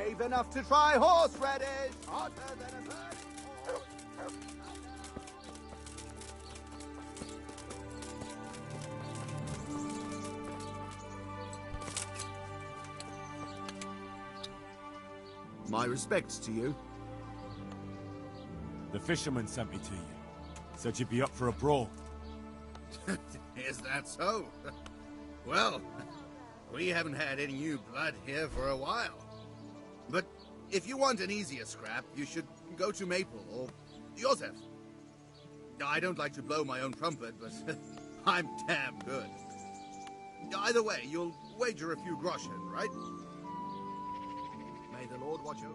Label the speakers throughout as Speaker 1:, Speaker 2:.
Speaker 1: Brave enough to try horseradish, hotter than a bird.
Speaker 2: My respects to you.
Speaker 3: The fisherman sent me to you. Said you'd be up for a brawl.
Speaker 2: Is that so? Well, we haven't had any new blood here for a while. But if you want an easier scrap, you should go to Maple or Joseph. I don't like to blow my own trumpet, but I'm damn good. Either way, you'll wager a few groschen, right? May the Lord watch over.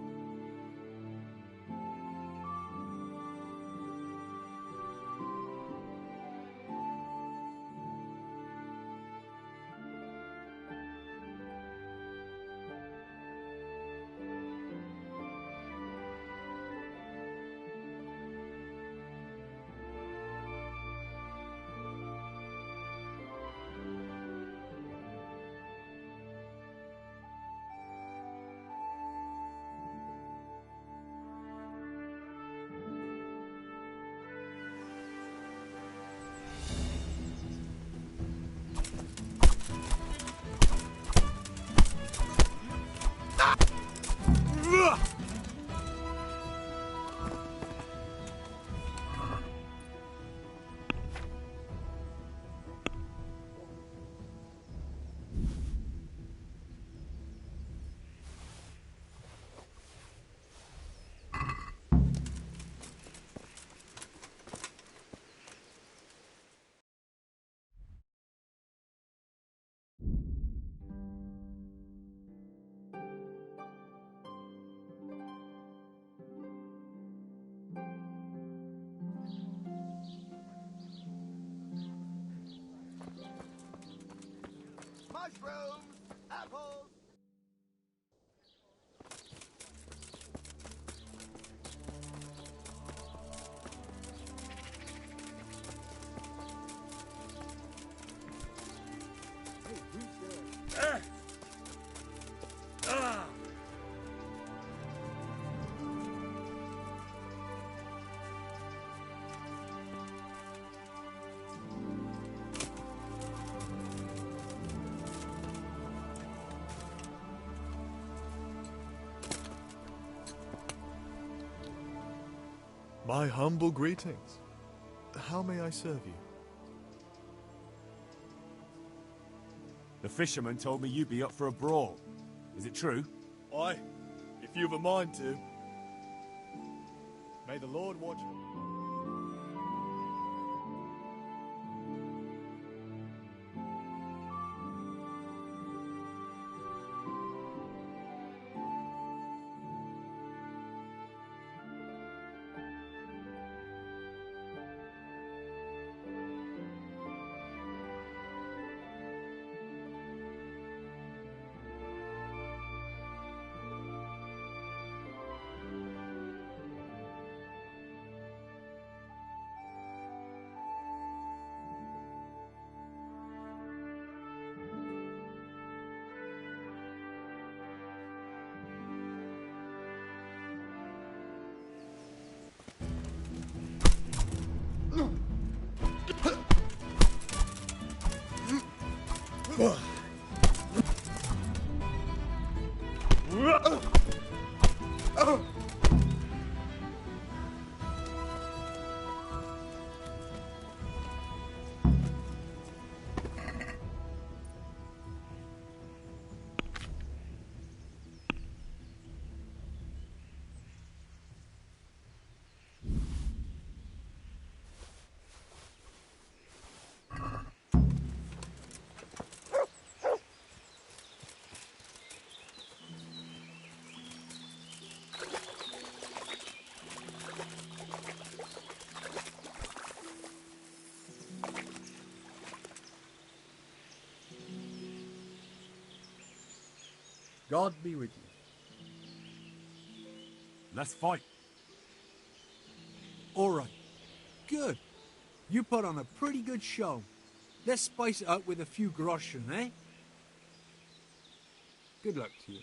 Speaker 2: Mushrooms, apples.
Speaker 4: My humble greetings. How may I serve you?
Speaker 3: The fisherman told me you'd be up for a brawl. Is it true?
Speaker 4: Aye, if you've a mind to. May the Lord watch over.
Speaker 5: God be with you.
Speaker 3: Let's fight.
Speaker 5: All right. Good. You put on a pretty good show. Let's spice it up with a few groschen, eh? Good luck to you.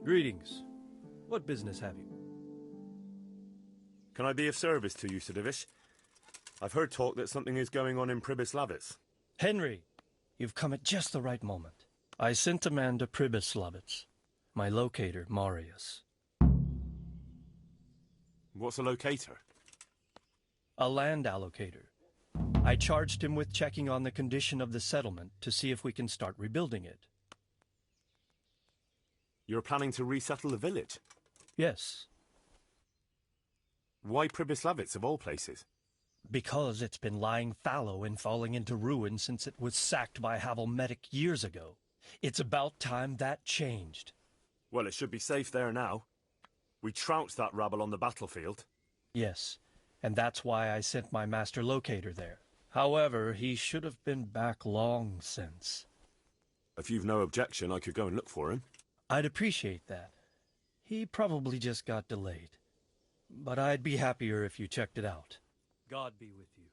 Speaker 6: Greetings. What business have you?
Speaker 3: Can I be of service to you, Sir Divish? I've heard talk that something is going on in Pribys Lavitz.
Speaker 6: Henry, you've come at just the right moment. I sent a man to Pribys Lavitz. My locator, Marius.
Speaker 3: What's a locator?
Speaker 6: A land allocator. I charged him with checking on the condition of the settlement to see if we can start rebuilding it.
Speaker 3: You're planning to resettle the village?
Speaker 6: Yes.
Speaker 3: Why Pribys Lavitz, of all places?
Speaker 6: Because it's been lying fallow and falling into ruin since it was sacked by Havelmedic years ago. It's about time that changed.
Speaker 3: Well, it should be safe there now. We trounced that rabble on the battlefield.
Speaker 6: Yes, and that's why I sent my master locator there. However, he should have been back long since.
Speaker 3: If you've no objection, I could go and look for him.
Speaker 6: I'd appreciate that. He probably just got delayed. But I'd be happier if you checked it out. God be with you.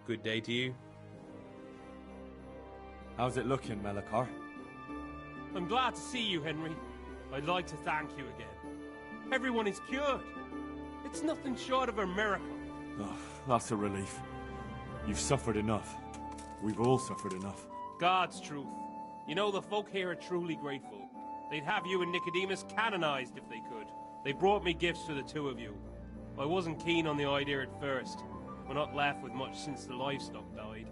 Speaker 7: Good day to you.
Speaker 3: How's it looking, Melikar?
Speaker 7: I'm glad to see you, Henry. I'd like to thank you again. Everyone is cured. It's nothing short of a miracle.
Speaker 3: Oh, that's a relief. You've suffered enough. We've all suffered enough.
Speaker 7: God's truth. You know, the folk here are truly grateful. They'd have you and Nicodemus canonized if they could. They brought me gifts for the two of you. I wasn't keen on the idea at first. We're not left with much since the livestock died.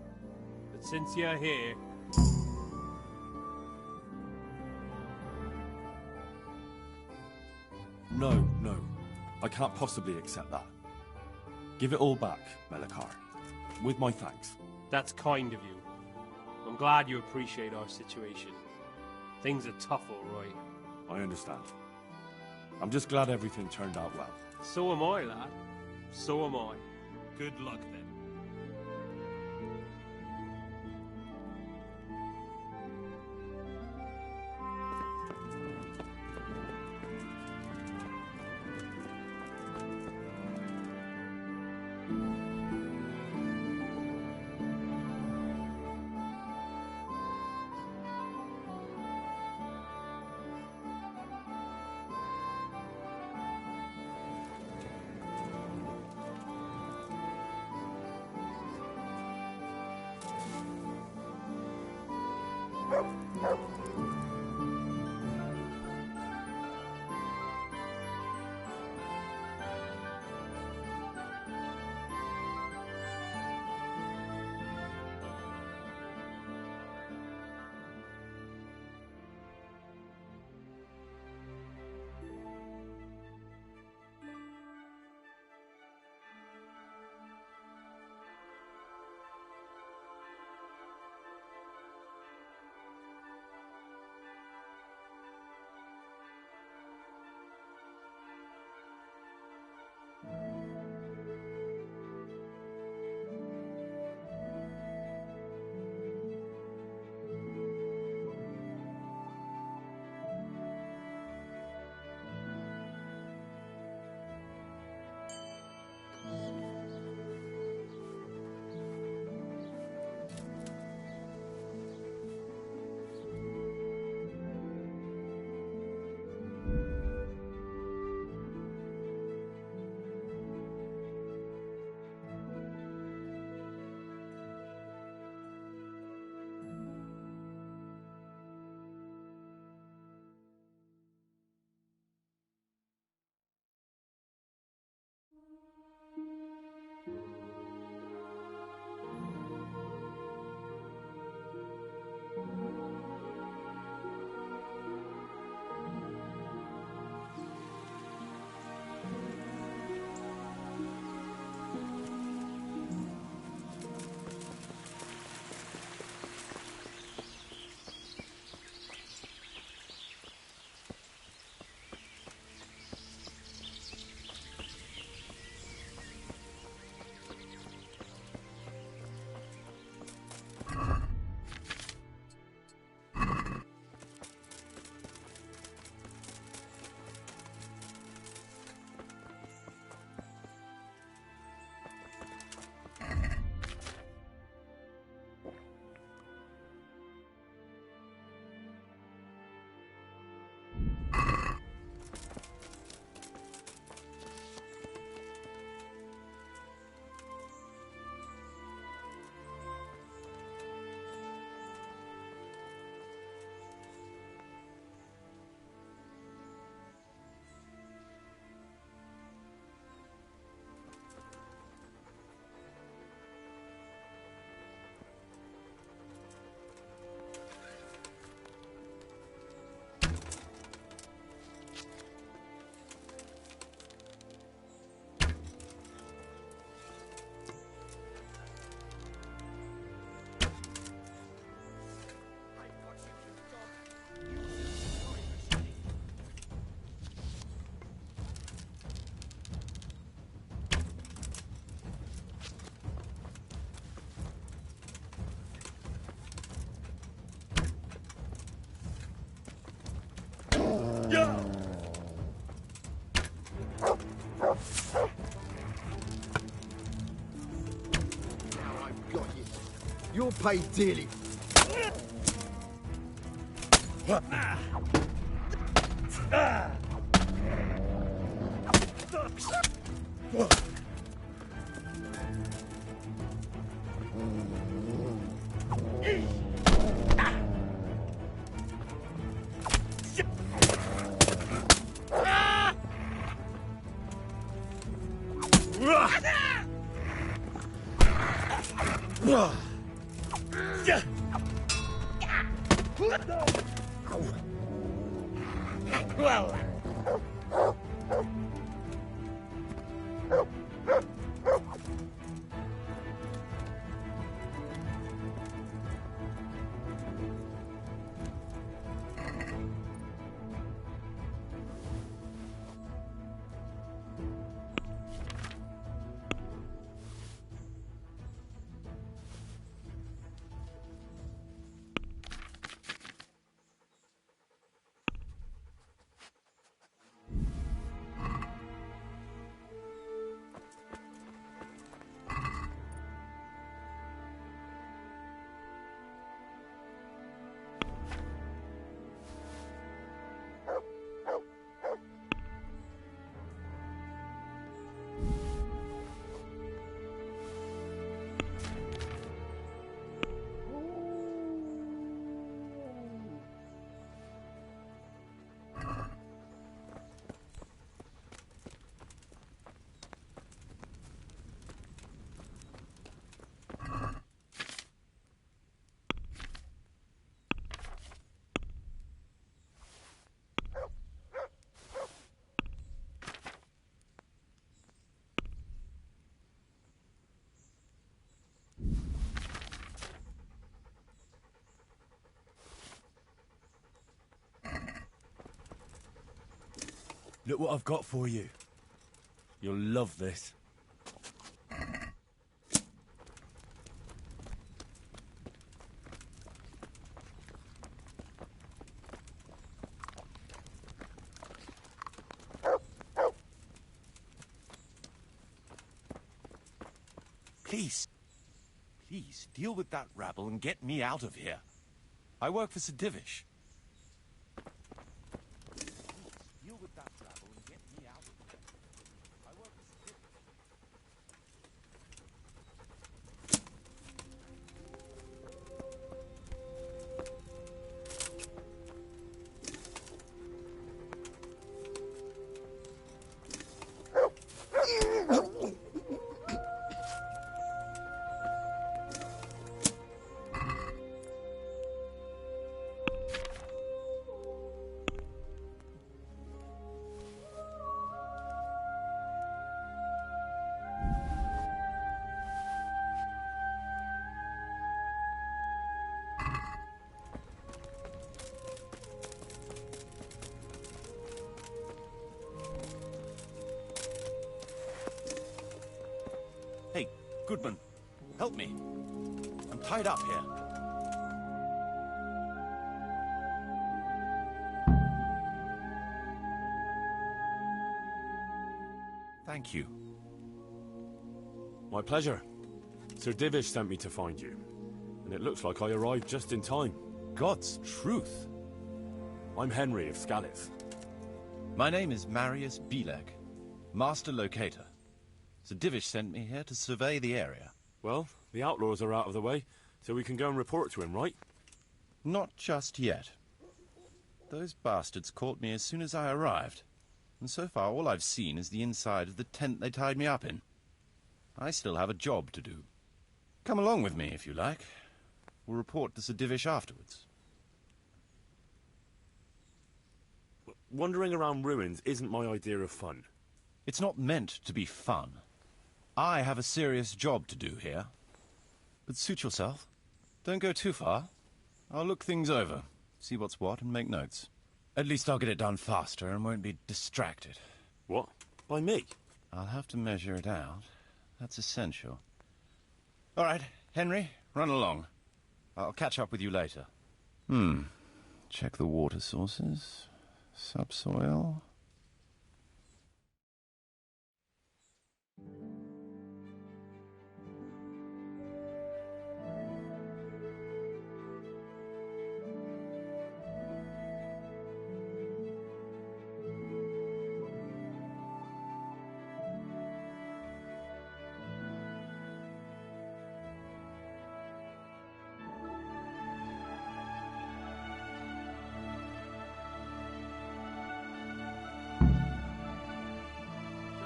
Speaker 7: But since you're here...
Speaker 3: No. I can't possibly accept that. Give it all back, Melikar. With my thanks.
Speaker 7: That's kind of you. I'm glad you appreciate our situation. Things are tough, all right.
Speaker 3: I understand. I'm just glad everything turned out well.
Speaker 7: So am I, lad. So am I. Good luck, then.
Speaker 1: You'll pay dearly.
Speaker 6: Well.
Speaker 3: Look what I've got for you. You'll love this. Please. Please, deal with that rabble and get me out of here. I work for Sir Divish. Deal with that rabble and get me out of here. I work for Sir Divish. Hey, Goodman, help me. I'm tied up here. Thank you.
Speaker 8: My pleasure. Sir Divish sent me to find you. And it looks like I arrived just in time.
Speaker 3: God's truth.
Speaker 8: I'm Henry of Scalitz.
Speaker 3: My name is Marius Beleg, Master Locator. Sir Divish sent me here to survey the area.
Speaker 8: Well, the outlaws are out of the way, so we can go and report to him, right?
Speaker 3: Not just yet. Those bastards caught me as soon as I arrived. And so far all I've seen is the inside of the tent they tied me up in. I still have a job to do. Come along with me, if you like. We'll report to Sir Divish afterwards.
Speaker 8: Wandering around ruins isn't my idea of fun.
Speaker 3: It's not meant to be fun. I have a serious job to do here. But suit yourself. Don't go too far. I'll look things over, see what's what, and make notes. At least I'll get it done faster and won't be distracted.
Speaker 8: What? By me?
Speaker 3: I'll have to measure it out. That's essential. All right, Henry, run along. I'll catch up with you later. Check the water sources. Subsoil.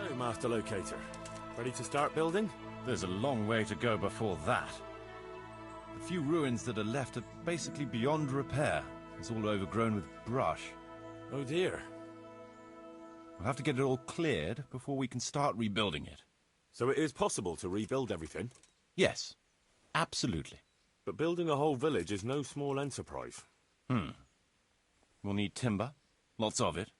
Speaker 8: So, Master Locator, ready to start building?
Speaker 3: There's a long way to go before that. The few ruins that are left are basically beyond repair. It's all overgrown with brush.
Speaker 8: Oh dear.
Speaker 3: We'll have to get it all cleared before we can start rebuilding it.
Speaker 8: So it is possible to rebuild everything?
Speaker 3: Yes, absolutely.
Speaker 8: But building a whole village is no small enterprise.
Speaker 3: We'll need timber, lots of it,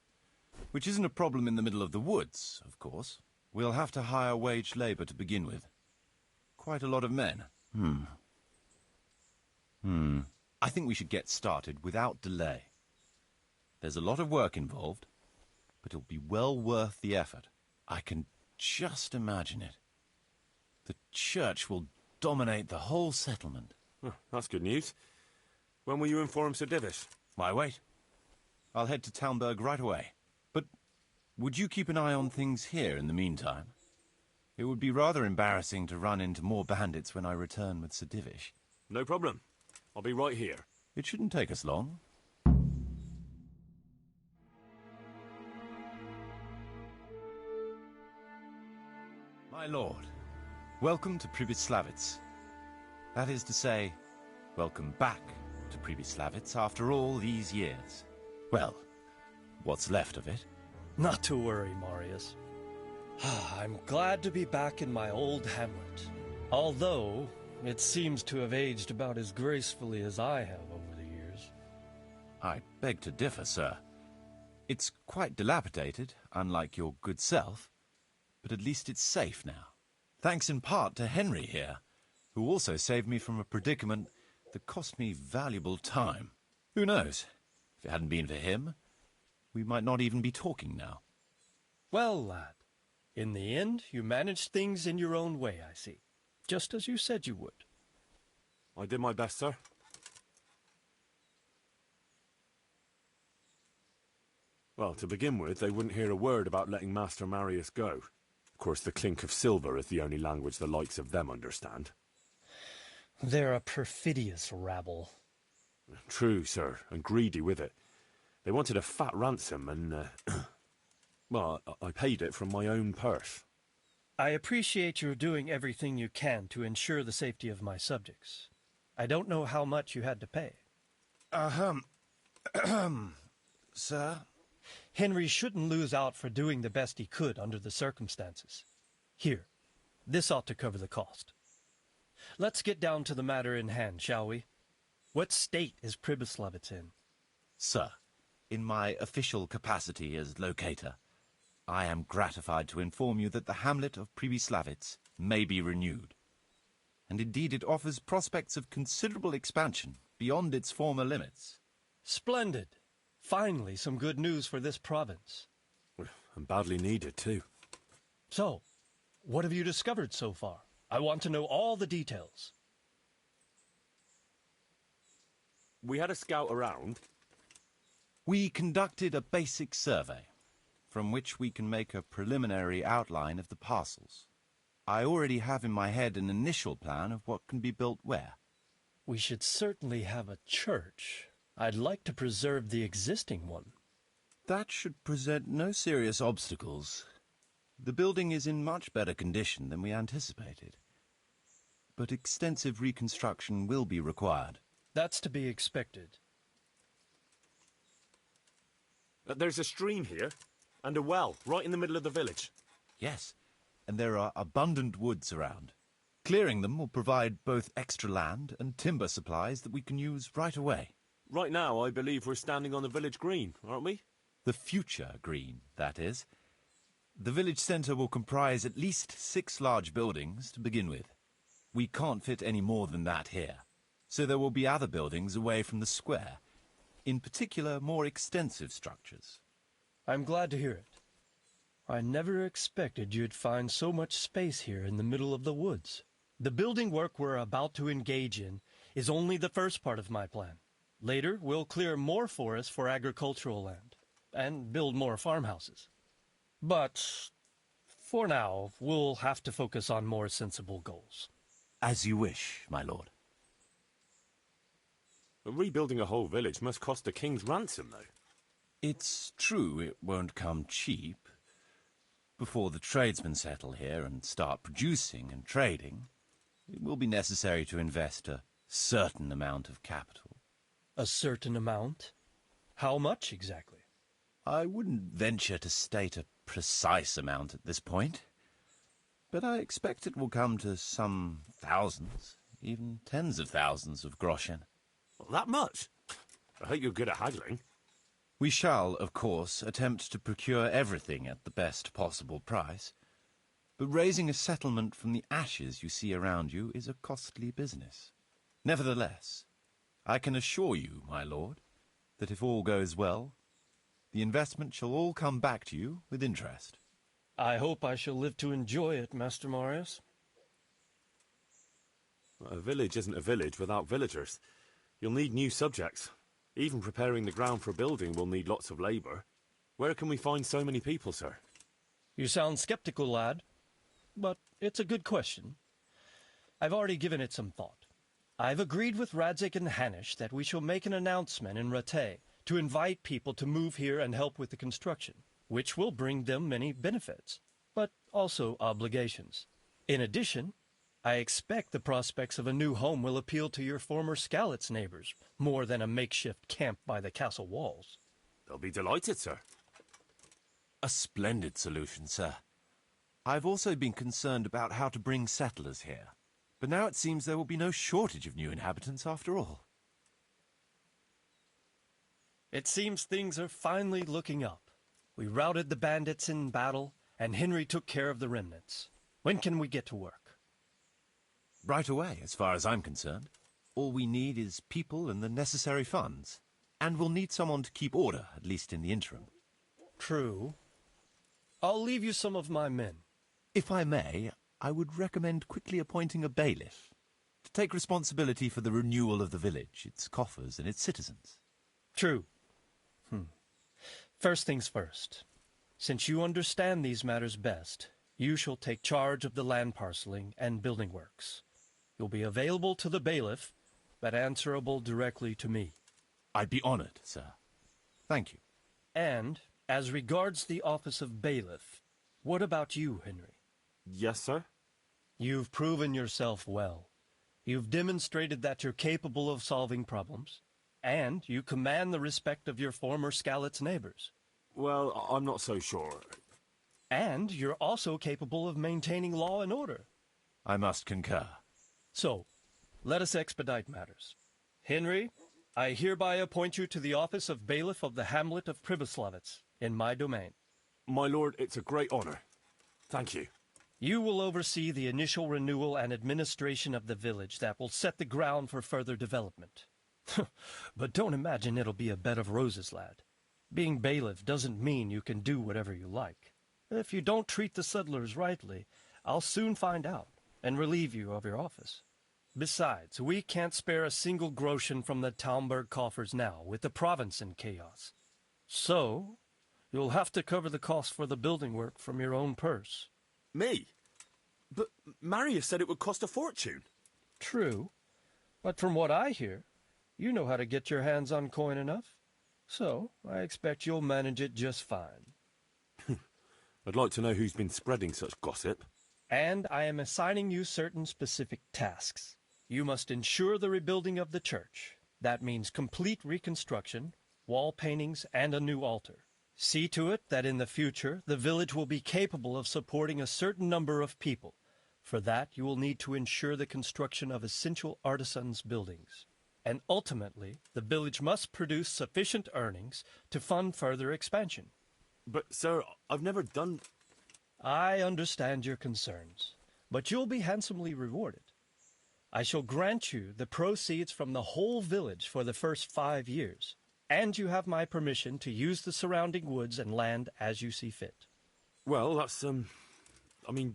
Speaker 3: which isn't a problem in the middle of the woods, of course. We'll have to hire wage labor to begin with. Quite a lot of men. I think we should get started without delay. There's a lot of work involved, but it'll be well worth the effort. I can just imagine it. The church will dominate the whole settlement.
Speaker 8: Oh, that's good news. When will you inform Sir Divish?
Speaker 3: Why wait? I'll head to Talmberg right away. But would you keep an eye on things here in the meantime? It would be rather embarrassing to run into more bandits when I return with Sir Divish.
Speaker 8: No problem. I'll be right here.
Speaker 3: It shouldn't take us long. My lord, welcome to Pribyslavitz. That is to say, welcome back to Pribyslavitz after all these years. Well, what's left of it.
Speaker 6: Not to worry, Marius. I'm glad to be back in my old hamlet. Although, it seems to have aged about as gracefully as I have over the years.
Speaker 3: I beg to differ, sir. It's quite dilapidated, unlike your good self, but at least it's safe now. Thanks in part to Henry here, who also saved me from a predicament that cost me valuable time. Who knows? If it hadn't been for him, we might not even be talking now.
Speaker 6: Well, lad, in the end, you managed things in your own way, I see. Just as you said you would.
Speaker 8: I did my best, sir. Well, to begin with, they wouldn't hear a word about letting Master Marius go. Of course, the clink of silver is the only language the likes of them understand.
Speaker 6: They're a perfidious rabble.
Speaker 8: True, sir, and greedy with it. They wanted a fat ransom, and, well, I paid it from my own purse.
Speaker 6: I appreciate your doing everything you can to ensure the safety of my subjects. I don't know how much you had to pay.
Speaker 3: Sir?
Speaker 6: Henry shouldn't lose out for doing the best he could under the circumstances. Here, this ought to cover the cost. Let's get down to the matter in hand, shall we? What state is Pribyslavitz in?
Speaker 3: Sir, in my official capacity as locator, I am gratified to inform you that the hamlet of Pribyslavitz may be renewed. And indeed it offers prospects of considerable expansion beyond its former limits.
Speaker 6: Splendid. Finally, some good news for this province.
Speaker 8: And badly needed, too.
Speaker 6: So, what have you discovered so far? I want to know all the details.
Speaker 8: We had a scout around.
Speaker 3: We conducted a basic survey, from which we can make a preliminary outline of the parcels. I already have in my head an initial plan of what can be built where.
Speaker 6: We should certainly have a church. I'd like to preserve the existing one.
Speaker 3: That should present no serious obstacles. The building is in much better condition than we anticipated. But extensive reconstruction will be required.
Speaker 6: That's to be expected.
Speaker 8: There's a stream here, and a well, right in the middle of the village.
Speaker 3: Yes, and there are abundant woods around. Clearing them will provide both extra land and timber supplies that we can use right away.
Speaker 8: Right now, I believe we're standing on the village green, aren't we?
Speaker 3: The future green, that is. The village centre will comprise at least 6 large buildings to begin with. We can't fit any more than that here, so there will be other buildings away from the square, in particular more extensive structures.
Speaker 6: I'm glad to hear it. I never expected you'd find so much space here in the middle of the woods. The building work we're about to engage in is only the first part of my plan. Later, we'll clear more forests for agricultural land, and build more farmhouses. But, for now, we'll have to focus on more sensible goals.
Speaker 3: As you wish, my lord.
Speaker 8: Rebuilding a whole village must cost a king's ransom, though.
Speaker 3: It's true it won't come cheap. Before the tradesmen settle here and start producing and trading, it will be necessary to invest a certain amount of capital.
Speaker 6: A certain amount? How much exactly?
Speaker 3: I wouldn't venture to state a precise amount at this point, but I expect it will come to some thousands, even tens of thousands of groschen.
Speaker 8: Well, that much? I hope you're good at haggling.
Speaker 3: We shall, of course, attempt to procure everything at the best possible price, but raising a settlement from the ashes you see around you is a costly business. Nevertheless, I can assure you, my lord, that if all goes well, the investment shall all come back to you with interest.
Speaker 6: I hope I shall live to enjoy it, Master Marius.
Speaker 8: A village isn't a village without villagers. You'll need new subjects. Even preparing the ground for building will need lots of labour. Where can we find so many people, sir?
Speaker 6: You sound skeptical, lad, but it's a good question. I've already given it some thought. I've agreed with Radzik and Hanish that we shall make an announcement in Rattay to invite people to move here and help with the construction, which will bring them many benefits, but also obligations. In addition, I expect the prospects of a new home will appeal to your former Skalitz neighbors more than a makeshift camp by the castle walls.
Speaker 8: They'll be delighted, sir.
Speaker 3: A splendid solution, sir. I've also been concerned about how to bring settlers here, but now it seems there will be no shortage of new inhabitants after all.
Speaker 6: It seems things are finally looking up. We routed the bandits in battle, and Henry took care of the remnants. When can we get to work?
Speaker 3: Right away, as far as I'm concerned. All we need is people and the necessary funds. And we'll need someone to keep order, at least in the interim.
Speaker 6: True. I'll leave you some of my men.
Speaker 3: If I may, I would recommend quickly appointing a bailiff to take responsibility for the renewal of the village, its coffers and its citizens.
Speaker 6: True. First things first. Since you understand these matters best, you shall take charge of the land parceling and building works. You'll be available to the bailiff, but answerable directly to me.
Speaker 3: I'd be honored, sir. Thank you.
Speaker 6: And, as regards the office of bailiff, what about you, Henry?
Speaker 8: Yes, sir?
Speaker 6: You've proven yourself well. You've demonstrated that you're capable of solving problems, and you command the respect of your former Skalitz neighbors.
Speaker 8: Well, I'm not so sure.
Speaker 6: And you're also capable of maintaining law and order.
Speaker 3: I must concur.
Speaker 6: So, let us expedite matters. Henry, I hereby appoint you to the office of bailiff of the hamlet of Pribyslavitz, in my domain.
Speaker 8: My lord, it's a great honor. Thank you.
Speaker 6: You will oversee the initial renewal and administration of the village that will set the ground for further development. But don't imagine it'll be a bed of roses, lad. Being bailiff doesn't mean you can do whatever you like. If you don't treat the settlers rightly, I'll soon find out and relieve you of your office. Besides, we can't spare a single groschen from the Talmberg coffers now, with the province in chaos. So, you'll have to cover the cost for the building work from your own purse.
Speaker 8: Me? But Marius said it would cost a fortune.
Speaker 6: True, but from what I hear, you know how to get your hands on coin enough. So, I expect you'll manage it just fine.
Speaker 8: I'd like to know who's been spreading such gossip.
Speaker 6: And I am assigning you certain specific tasks. You must ensure the rebuilding of the church. That means complete reconstruction, wall paintings, and a new altar. See to it that in the future, the village will be capable of supporting a certain number of people. For that, you will need to ensure the construction of essential artisans' buildings. And ultimately, the village must produce sufficient earnings to fund further expansion.
Speaker 8: But, sir, I've never done...
Speaker 6: I understand your concerns, but you'll be handsomely rewarded. I shall grant you the proceeds from the whole village for the first 5 years, and you have my permission to use the surrounding woods and land as you see fit.
Speaker 8: Well, that's, I mean...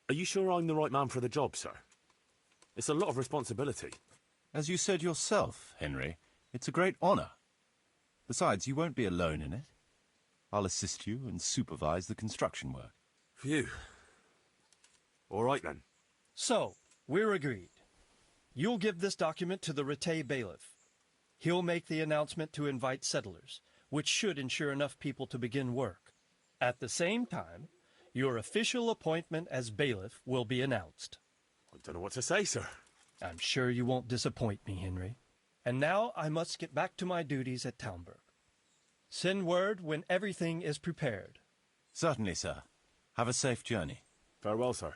Speaker 8: Are you sure I'm the right man for the job, sir? It's a lot of responsibility.
Speaker 3: As you said yourself, Henry, it's a great honor. Besides, you won't be alone in it. I'll assist you and supervise the construction work.
Speaker 8: Phew. All right, then.
Speaker 6: So, we're agreed. You'll give this document to the Rattay bailiff. He'll make the announcement to invite settlers, which should ensure enough people to begin work. At the same time, your official appointment as bailiff will be announced.
Speaker 8: I don't know what to say, sir.
Speaker 6: I'm sure you won't disappoint me, Henry. And now I must get back to my duties at Townburg. Send word when everything is prepared.
Speaker 3: Certainly, sir. Have a safe journey.
Speaker 8: Farewell, sir.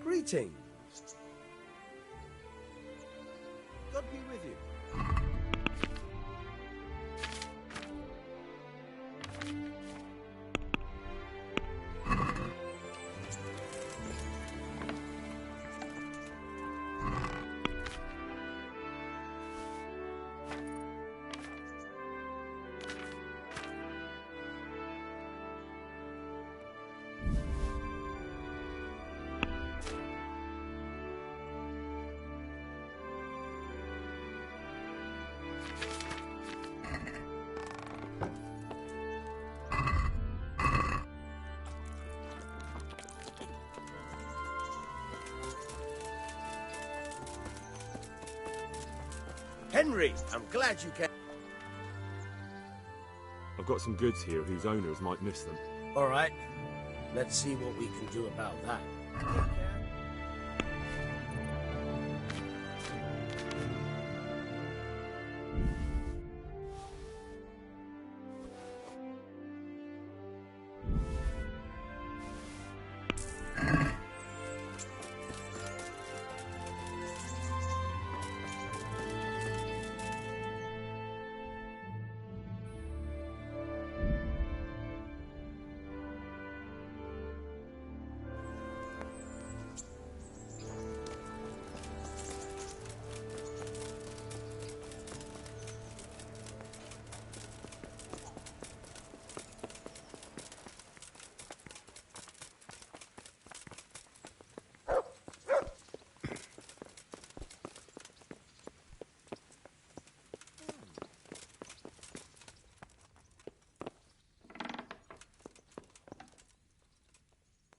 Speaker 9: Greetings. God be with you. Henry, I'm glad you came.
Speaker 8: I've got some goods here whose owners might miss them.
Speaker 9: All right. Let's see what we can do about that.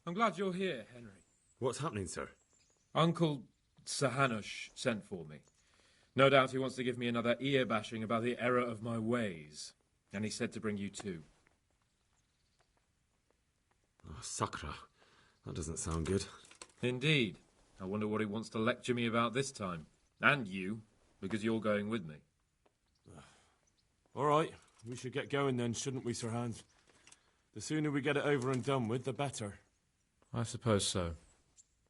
Speaker 10: I'm glad you're here, Henry.
Speaker 8: What's happening, sir?
Speaker 10: Uncle Sir Hanush sent for me. No doubt he wants to give me another ear-bashing about the error of my ways. And he said to bring you too.
Speaker 8: Oh, Sakra. That doesn't sound good.
Speaker 10: Indeed. I wonder what he wants to lecture me about this time. And you, because you're going with me.
Speaker 8: All right. We should get going then, shouldn't we, Sir Hans? The sooner we get it over and done with, the better.
Speaker 10: I suppose so.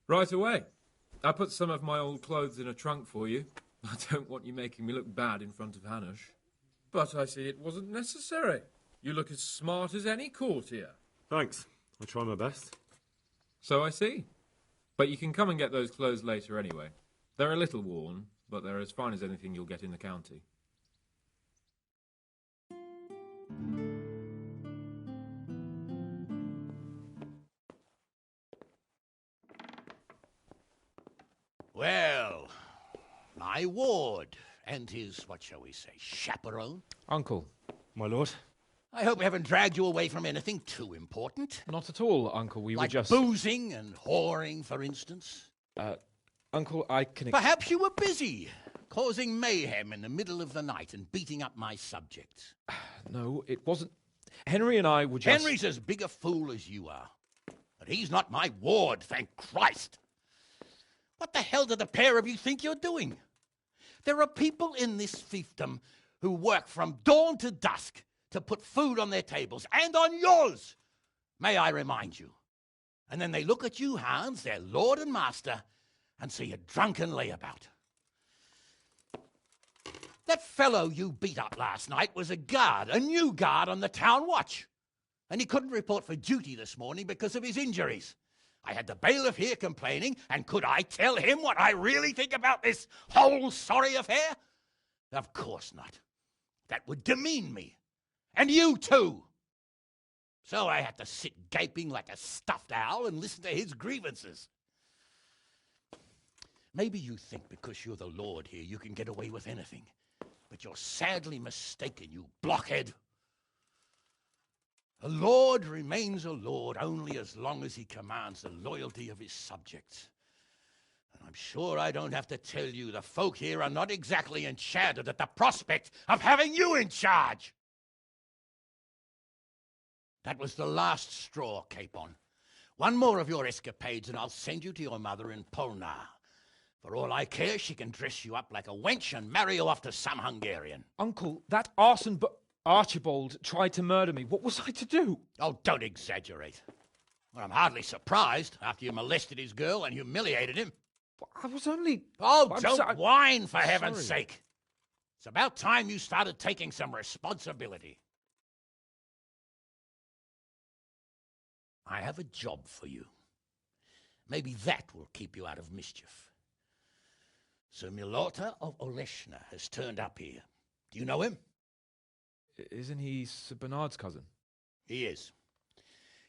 Speaker 10: Right away. I put some of my old clothes in a trunk for you. I don't want you making me look bad in front of Hanush. But I see it wasn't necessary. You look as smart as any courtier.
Speaker 8: Thanks. I try my best.
Speaker 10: So I see. But you can come and get those clothes later anyway. They're a little worn, but they're as fine as anything you'll get in the county.
Speaker 11: Well, my ward and his, what shall we say, chaperone.
Speaker 12: Uncle.
Speaker 8: My lord?
Speaker 11: I hope we haven't dragged you away from anything too important.
Speaker 12: Not at all, Uncle. We
Speaker 11: like
Speaker 12: were just...
Speaker 11: boozing and whoring, for instance.
Speaker 12: Uncle, I can...
Speaker 11: Perhaps you were busy, causing mayhem in the middle of the night and beating up my subjects.
Speaker 12: No, it wasn't... Henry and I were just...
Speaker 11: Henry's as big a fool as you are. But he's not my ward, thank Christ. What the hell do the pair of you think you're doing? There are people in this fiefdom who work from dawn to dusk to put food on their tables, and on yours, may I remind you. And then they look at you, Hans, their lord and master, and see a drunken layabout. That fellow you beat up last night was a guard, a new guard on the town watch. And he couldn't report for duty this morning because of his injuries. I had the bailiff here complaining, and could I tell him what I really think about this whole sorry affair? Of course not. That would demean me. And you too. So I had to sit gaping like a stuffed owl and listen to his grievances. Maybe you think because you're the lord here you can get away with anything. But you're sadly mistaken, you blockhead. A lord remains a lord only as long as he commands the loyalty of his subjects. And I'm sure I don't have to tell you the folk here are not exactly enchanted at the prospect of having you in charge. That was the last straw, Capon. One more of your escapades and I'll send you to your mother in Polnar. For all I care, she can dress you up like a wench and marry you off to some Hungarian.
Speaker 12: Uncle, that arson Archibald tried to murder me. What was I to do?
Speaker 11: Oh, don't exaggerate. Well, I'm hardly surprised after you molested his girl and humiliated him.
Speaker 12: I was only...
Speaker 11: Oh, don't whine, for heaven's
Speaker 12: sorry.
Speaker 11: sake. It's about time you started taking some responsibility. I have a job for you. Maybe that will keep you out of mischief. Sir Milota of Oleshna has turned up here. Do you know him?
Speaker 12: Isn't he Sir Bernard's cousin?
Speaker 11: He is.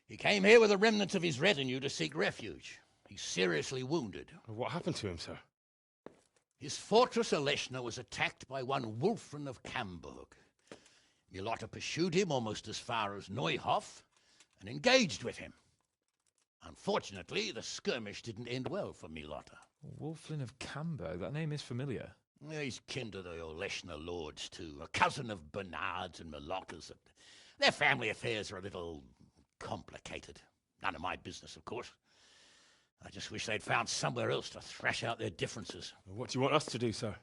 Speaker 11: He came here with the remnants of his retinue to seek refuge. He's seriously wounded.
Speaker 8: What happened to him, sir?
Speaker 11: His fortress Oleshna was attacked by one Wulfrin of Camburg. Milota pursued him almost as far as Neuhof and engaged with him. Unfortunately, the skirmish didn't end well for Milota.
Speaker 12: Wulfrin of Camburg? That name is familiar.
Speaker 11: He's kin to the Oleshna lords, too. A cousin of Bernard's and Milota's. Their family affairs are a little complicated. None of my business, of course. I just wish they'd found somewhere else to thrash out their differences.
Speaker 8: What do you want us to do, sir?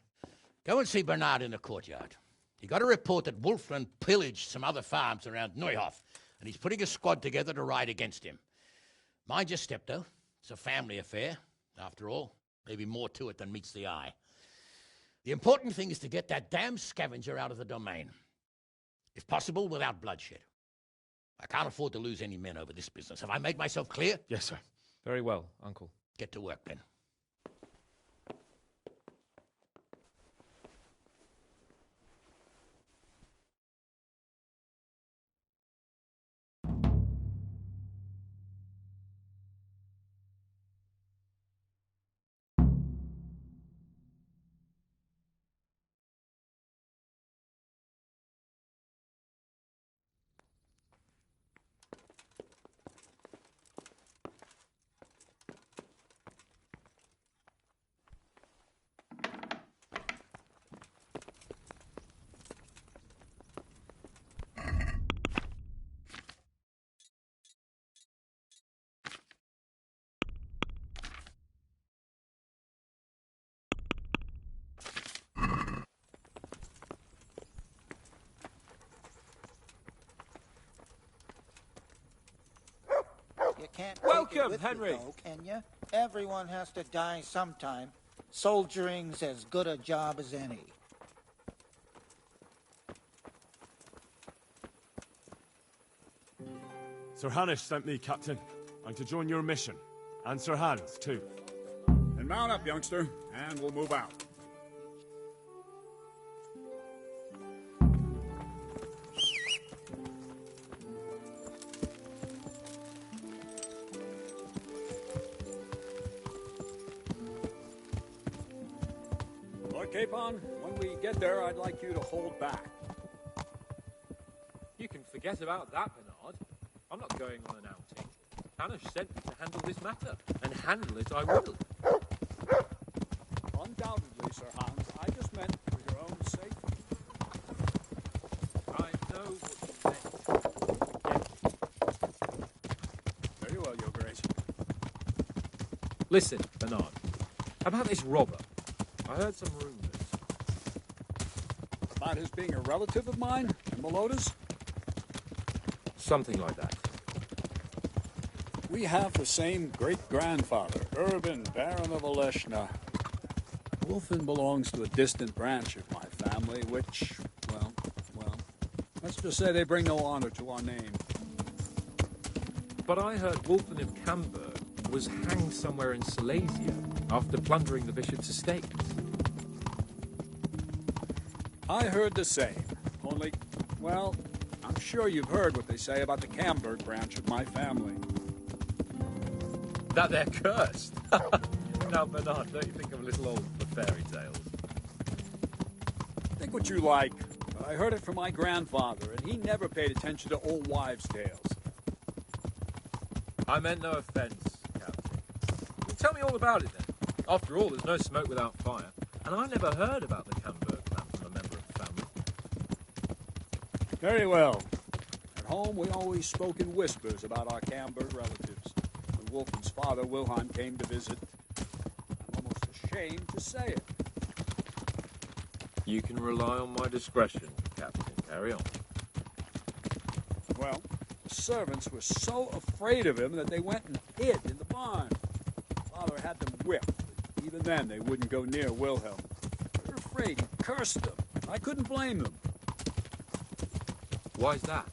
Speaker 11: Go and see Bernard in the courtyard. He got a report that Wulfrin pillaged some other farms around Neuhof, and he's putting a squad together to ride against him. Mind your step, though. It's a family affair, after all. Maybe more to it than meets the eye. The important thing is to get that damn scavenger out of the domain. If possible, without bloodshed. I can't afford to lose any men over this business. Have I made myself clear?
Speaker 8: Yes, sir.
Speaker 12: Very well, Uncle.
Speaker 11: Get to work, then.
Speaker 13: You can't
Speaker 10: Welcome,
Speaker 13: take it with
Speaker 10: Henry.
Speaker 13: You, though, can you? Everyone has to die sometime. Soldiering's as good a job as any.
Speaker 8: Sir Hanish sent me, Captain. I'm to join your mission. And Sir Hans, too.
Speaker 14: Then mount up, youngster, and we'll move out. Lord Capon, when we get there, I'd like you to hold back.
Speaker 10: You can forget about that, Bernard. I'm not going on an outing. Hanish sent me to handle this matter, and handle it I will.
Speaker 14: Undoubtedly, Sir Hans. I just meant for your own safety.
Speaker 10: I know what you meant.
Speaker 14: Very well, Your Grace.
Speaker 10: Listen, Bernard. About this robber. I heard some rumours.
Speaker 14: About his being a relative of mine in Melodas?
Speaker 10: Something like that.
Speaker 14: We have the same great-grandfather, Urban, Baron of Oleshna. Wolfen belongs to a distant branch of my family, which, well, let's just say they bring no honor to our name.
Speaker 10: But I heard Wolfen of Camberg was hanged somewhere in Silesia after plundering the bishop's estate.
Speaker 14: I heard the same, only, well, I'm sure you've heard what they say about the Camberg branch of my family.
Speaker 10: That they're cursed? Now, Bernard, don't you think I'm a little old for fairy tales?
Speaker 14: Think what you like, but I heard it from my grandfather, and he never paid attention to old wives' tales.
Speaker 10: I meant no offence, Captain. Well, tell me all about it, then. After all, there's no smoke without fire, and I never heard about the Camberg plan from a member of the family.
Speaker 14: Very well. At home, we always spoke in whispers about our Camberg relatives. When Wolfen's father, Wilhelm, came to visit, I'm almost ashamed to say it.
Speaker 10: You can rely on my discretion, Captain. Carry on.
Speaker 14: Well, the servants were so afraid of him that they went and hid in the barn. Father had them whipped. Even then, they wouldn't go near Wilhelm. They were afraid. He cursed them. I couldn't blame them.
Speaker 10: Why's that?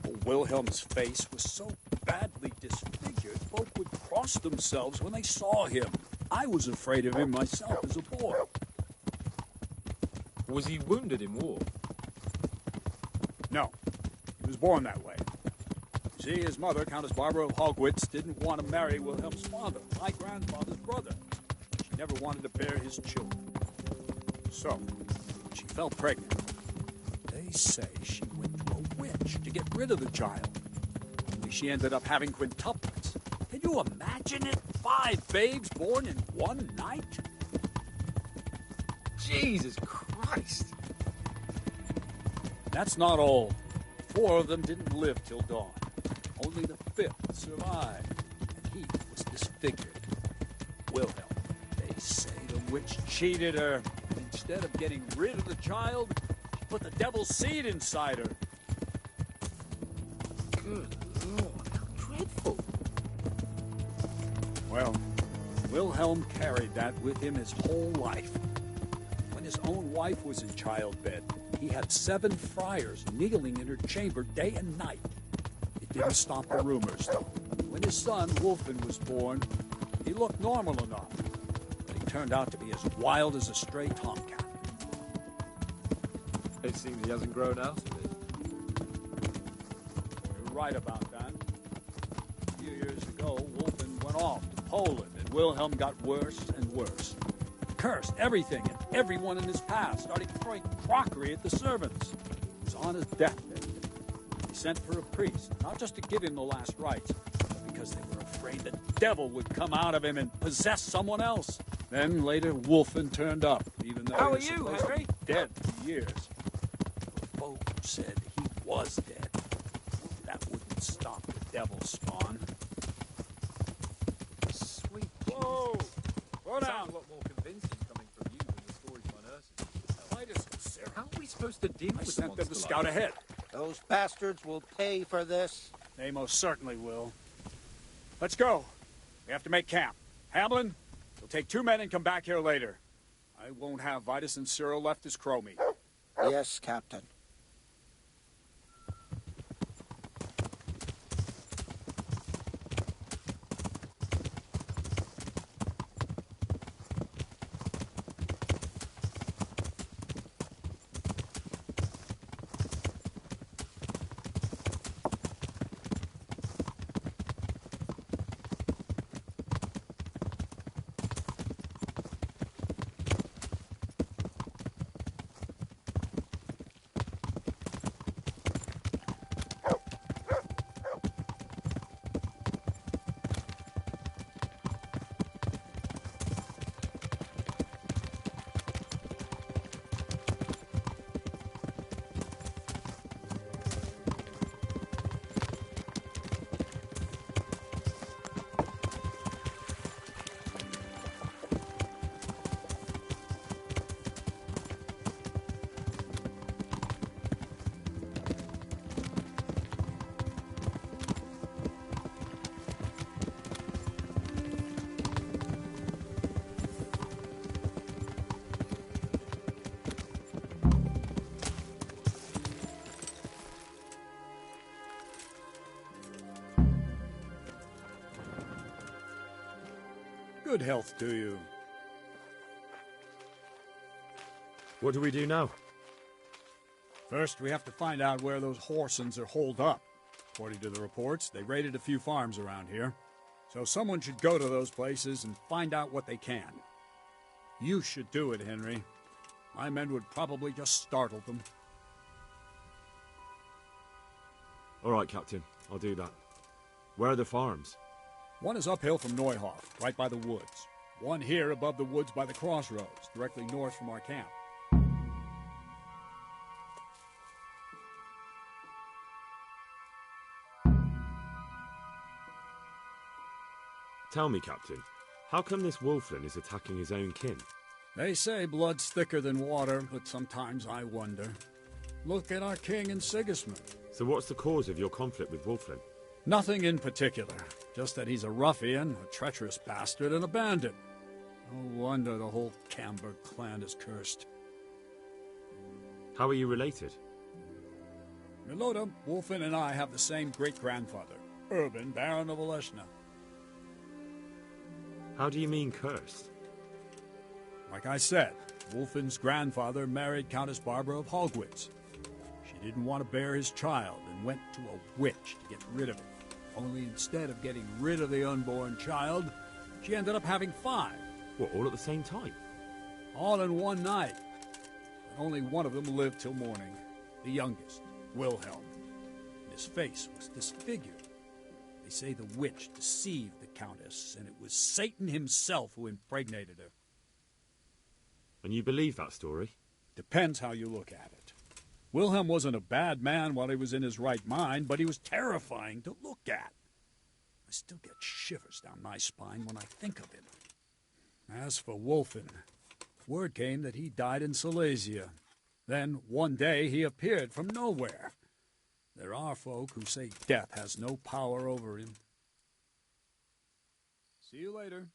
Speaker 14: Well, Wilhelm's face was so badly disfigured, folk would cross themselves when they saw him. I was afraid of him myself as a boy.
Speaker 10: Was he wounded in war?
Speaker 14: No. He was born that way. See, his mother, Countess Barbara of Hogwitz, didn't want to marry Wilhelm's father, my grandfather's brother. She never wanted to bear his children. So, when she fell pregnant, they say she went to a witch to get rid of the child. Only she ended up having quintuplets. Can you imagine it? 5 babes born in one night?
Speaker 10: Jesus Christ!
Speaker 14: That's not all. 4 of them didn't live till dawn. Only the 5th survived, and he was disfigured. Wilhelm, they say the witch cheated her. Instead of getting rid of the child, she put the devil's seed inside her.
Speaker 10: Good Lord, how dreadful.
Speaker 14: Well, Wilhelm carried that with him his whole life. When his own wife was in childbed, he had 7 friars kneeling in her chamber day and night. It didn't stop the rumors, though. When his son, Wolfen, was born, he looked normal enough. But he turned out to be as wild as a stray tomcat.
Speaker 10: It seems he hasn't grown out of it.
Speaker 14: You're right about that. A few years ago, Wolfen went off to Poland, and Wilhelm got worse and worse. He cursed everything and everyone in his path, started throwing crockery at the servants. He was on his deathbed. He sent for a priest, not just to give him the last rites, but because they were afraid the devil would come out of him and possess someone else. Then later, Wolfen turned up, even though
Speaker 10: How
Speaker 14: he
Speaker 10: are
Speaker 14: was
Speaker 10: you,
Speaker 14: supposed to
Speaker 10: Harry?
Speaker 14: be dead for years. The folk said he was dead. That wouldn't stop the devil's spawn.
Speaker 10: Sweet
Speaker 14: Whoa! Slow
Speaker 10: Sounds
Speaker 14: down.
Speaker 10: a lot more convincing coming from you than the stories my nurses.
Speaker 14: Light is sincere.
Speaker 10: How are we supposed to deal
Speaker 14: I
Speaker 10: with
Speaker 14: sent them to
Speaker 10: monster
Speaker 14: scout
Speaker 10: like
Speaker 14: ahead.
Speaker 13: Those bastards will pay for this.
Speaker 14: They most certainly will. Let's go. We have to make camp. Hamlin, you'll take 2 men and come back here later. I won't have Vitus and Cyril left as crow meat.
Speaker 13: Yes, Captain.
Speaker 14: Good health to you.
Speaker 8: What do we do now?
Speaker 14: First, we have to find out where those Horsons are holed up. According to the reports, they raided a few farms around here. So someone should go to those places and find out what they can. You should do it, Henry. My men would probably just startle them.
Speaker 8: All right, Captain. I'll do that. Where are the farms?
Speaker 14: One is uphill from Neuhoff, right by the woods. One here above the woods by the crossroads, directly north from our camp.
Speaker 8: Tell me, Captain, how come this Wolflin is attacking his own kin?
Speaker 14: They say blood's thicker than water, but sometimes I wonder. Look at our king and Sigismund.
Speaker 8: So what's the cause of your conflict with Wolflin?
Speaker 14: Nothing in particular, just that he's a ruffian, a treacherous bastard, and a bandit. No wonder the whole Camberg clan is cursed.
Speaker 8: How are you related?
Speaker 14: Milota, Wolfin and I have the same great-grandfather, Urban, Baron of Oleshna.
Speaker 8: How do you mean cursed?
Speaker 14: Like I said, Wolfin's grandfather married Countess Barbara of Hogwitz. She didn't want to bear his child and went to a witch to get rid of it. Only instead of getting rid of the unborn child, she ended up having 5.
Speaker 8: What, all at the same time?
Speaker 14: All in one night. But only one of them lived till morning. The youngest, Wilhelm. His face was disfigured. They say the witch deceived the Countess, and it was Satan himself who impregnated her.
Speaker 8: And you believe that story?
Speaker 14: Depends how you look at it. Wilhelm wasn't a bad man while he was in his right mind, but he was terrifying to look at. I still get shivers down my spine when I think of him. As for Wolfin, word came that he died in Silesia. Then, one day, he appeared from nowhere. There are folk who say death has no power over him. See you later.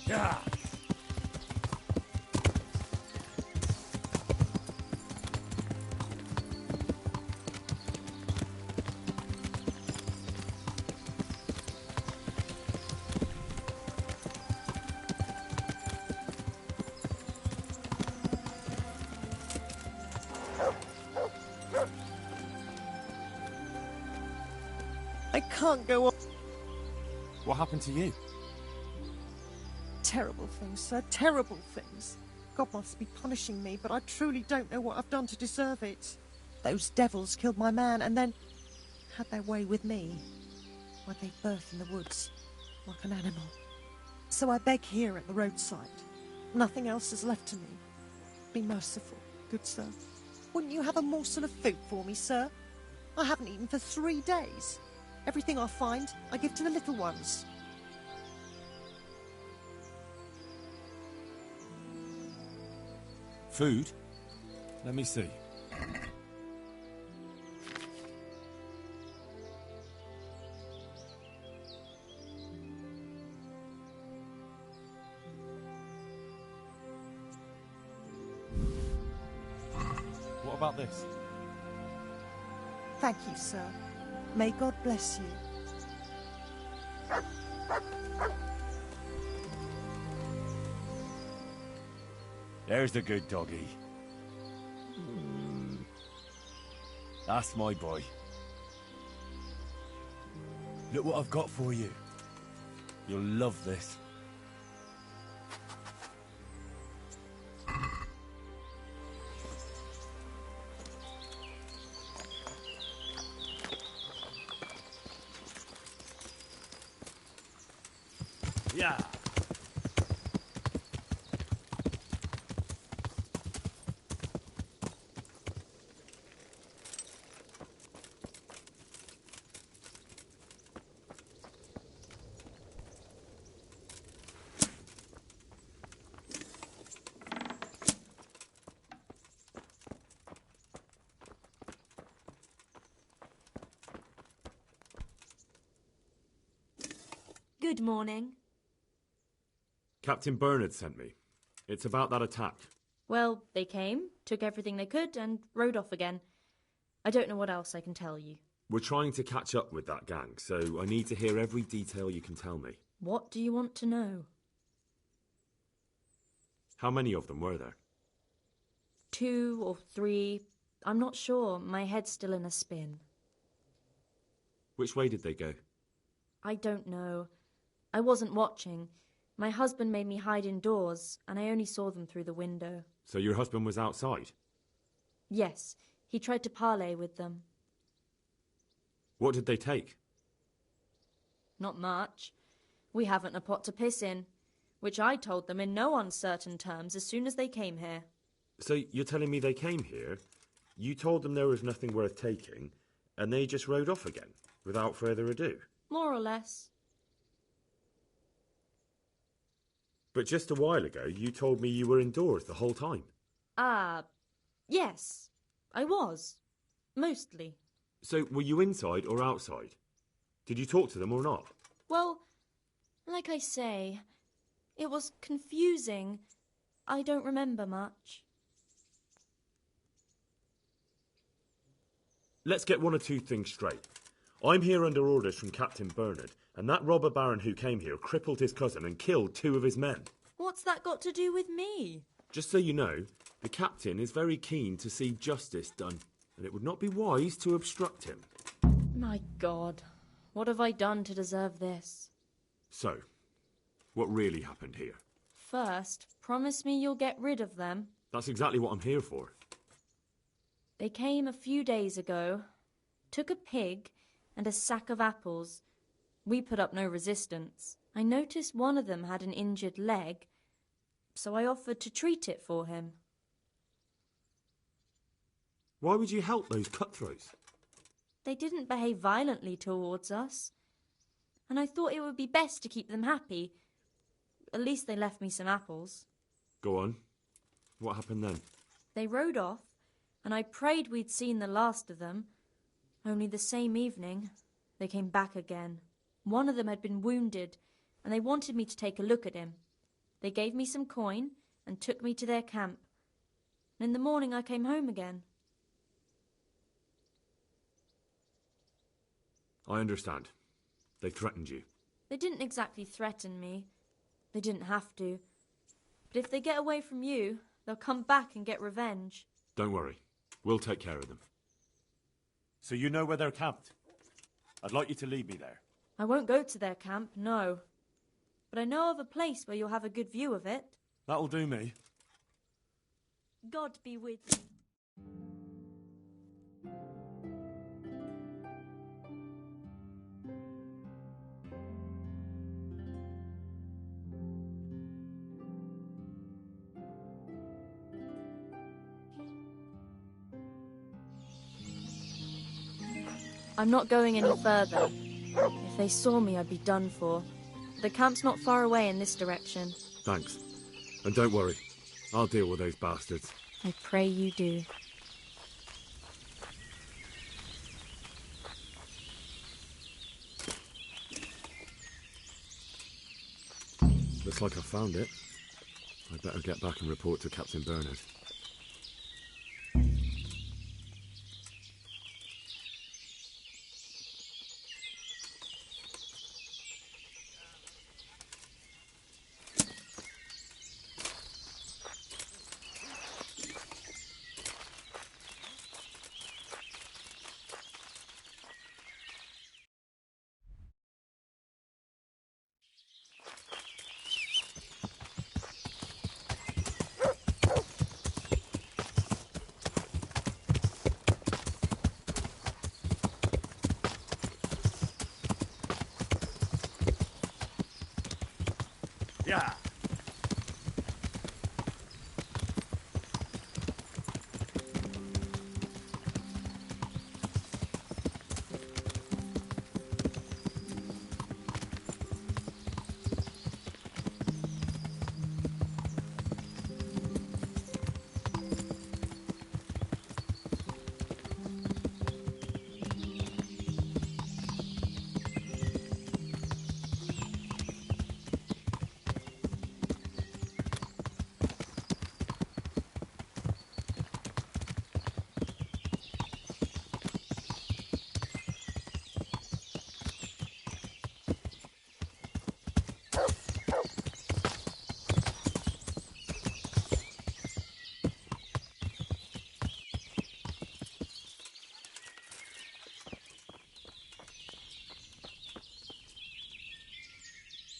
Speaker 14: Yeah.
Speaker 15: I can't go on.
Speaker 8: What happened to you?
Speaker 15: Terrible things, sir. Terrible things. God must be punishing me, but I truly don't know what I've done to deserve it. Those devils killed my man and then had their way with me. I gave birth in the woods, like an animal. So I beg here at the roadside. Nothing else is left to me. Be merciful, good sir. Wouldn't you have a morsel of food for me, sir? I haven't eaten for 3 days. Everything I find, I give to the little ones.
Speaker 8: Food? Let me see. What about this?
Speaker 15: Thank you, sir. May God bless you.
Speaker 8: There's the good doggy. That's my boy. Look what I've got for you. You'll love this. Yeah.
Speaker 16: Good morning.
Speaker 8: Captain Bernard sent me. It's about that attack.
Speaker 16: Well, they came, took everything they could, and rode off again. I don't know what else I can tell you.
Speaker 8: We're trying to catch up with that gang, so I need to hear every detail you can tell me.
Speaker 16: What do you want to know?
Speaker 8: How many of them were there?
Speaker 16: 2 or 3. I'm not sure. My head's still in a spin.
Speaker 8: Which way did they go?
Speaker 16: I don't know. I wasn't watching. My husband made me hide indoors, and I only saw them through the window.
Speaker 8: So your husband was outside?
Speaker 16: Yes, he tried to parley with them.
Speaker 8: What did they take?
Speaker 16: Not much. We haven't a pot to piss in, which I told them in no uncertain terms as soon as they came here.
Speaker 8: So you're telling me they came here, you told them there was nothing worth taking, and they just rode off again, without further ado?
Speaker 16: More or less.
Speaker 8: But just a while ago, you told me you were indoors the whole time.
Speaker 16: Yes, I was. Mostly.
Speaker 8: So were you inside or outside? Did you talk to them or not?
Speaker 16: Well, like I say, it was confusing. I don't remember much.
Speaker 8: Let's get one or two things straight. I'm here under orders from Captain Bernard, and that robber baron who came here crippled his cousin and killed 2 of his men.
Speaker 16: What's that got to do with me?
Speaker 8: Just so you know, the captain is very keen to see justice done, and it would not be wise to obstruct him.
Speaker 16: My God, what have I done to deserve this?
Speaker 8: So, what really happened here?
Speaker 16: First, promise me you'll get rid of them.
Speaker 8: That's exactly what I'm here for.
Speaker 16: They came a few days ago, took a pig and a sack of apples. We put up no resistance. I noticed one of them had an injured leg, so I offered to treat it for him.
Speaker 8: Why would you help those cutthroats?
Speaker 16: They didn't behave violently towards us, and I thought it would be best to keep them happy. At least they left me some apples.
Speaker 8: Go on. What happened then?
Speaker 16: They rode off, and I prayed we'd seen the last of them. Only the same evening, they came back again. One of them had been wounded, and they wanted me to take a look at him. They gave me some coin and took me to their camp. And in the morning I came home again.
Speaker 8: I understand. They threatened you.
Speaker 16: They didn't exactly threaten me. They didn't have to. But if they get away from you, they'll come back and get revenge.
Speaker 8: Don't worry. We'll take care of them. So you know where they're camped? I'd like you to lead me there.
Speaker 16: I won't go to their camp, no. But I know of a place where you'll have a good view of it.
Speaker 8: That'll do me.
Speaker 16: God be with you. I'm not going any further. If they saw me, I'd be done for. The camp's not far away in this direction.
Speaker 8: Thanks. And don't worry. I'll deal with those bastards.
Speaker 16: I pray you do.
Speaker 8: Looks like I found it. I'd better get back and report to Captain Bernard.
Speaker 14: Yeah.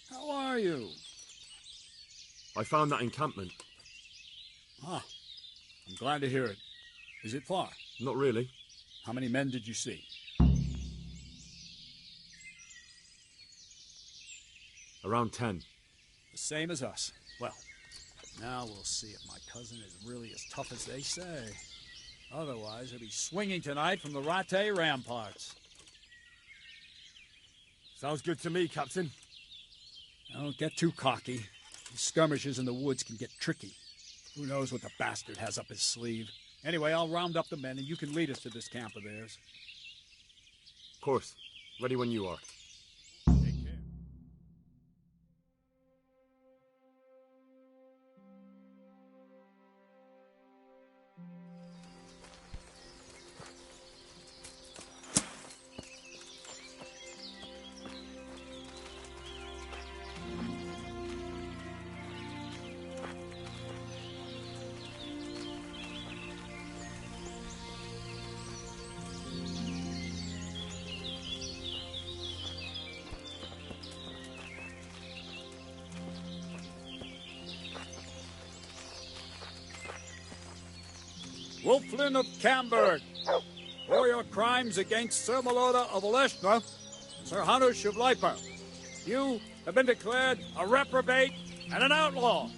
Speaker 14: How are you?
Speaker 8: I found that encampment.
Speaker 14: Ah, I'm glad to hear it. Is it far?
Speaker 8: Not really.
Speaker 14: How many men did you see?
Speaker 8: Around 10.
Speaker 14: The same as us. Well, now we'll see if my cousin is really as tough as they say. Otherwise, he'll be swinging tonight from the Rattay ramparts.
Speaker 8: Sounds good to me, Captain.
Speaker 14: Don't get too cocky. These skirmishes in the woods can get tricky. Who knows what the bastard has up his sleeve. Anyway, I'll round up the men and you can lead us to this camp of theirs.
Speaker 8: Of course. Ready when you are.
Speaker 14: Take care. Wolflin of Camberg, for your crimes against Sir Meloda of Oleshna, Sir Hanush of Leiper, you have been declared a reprobate and an outlaw.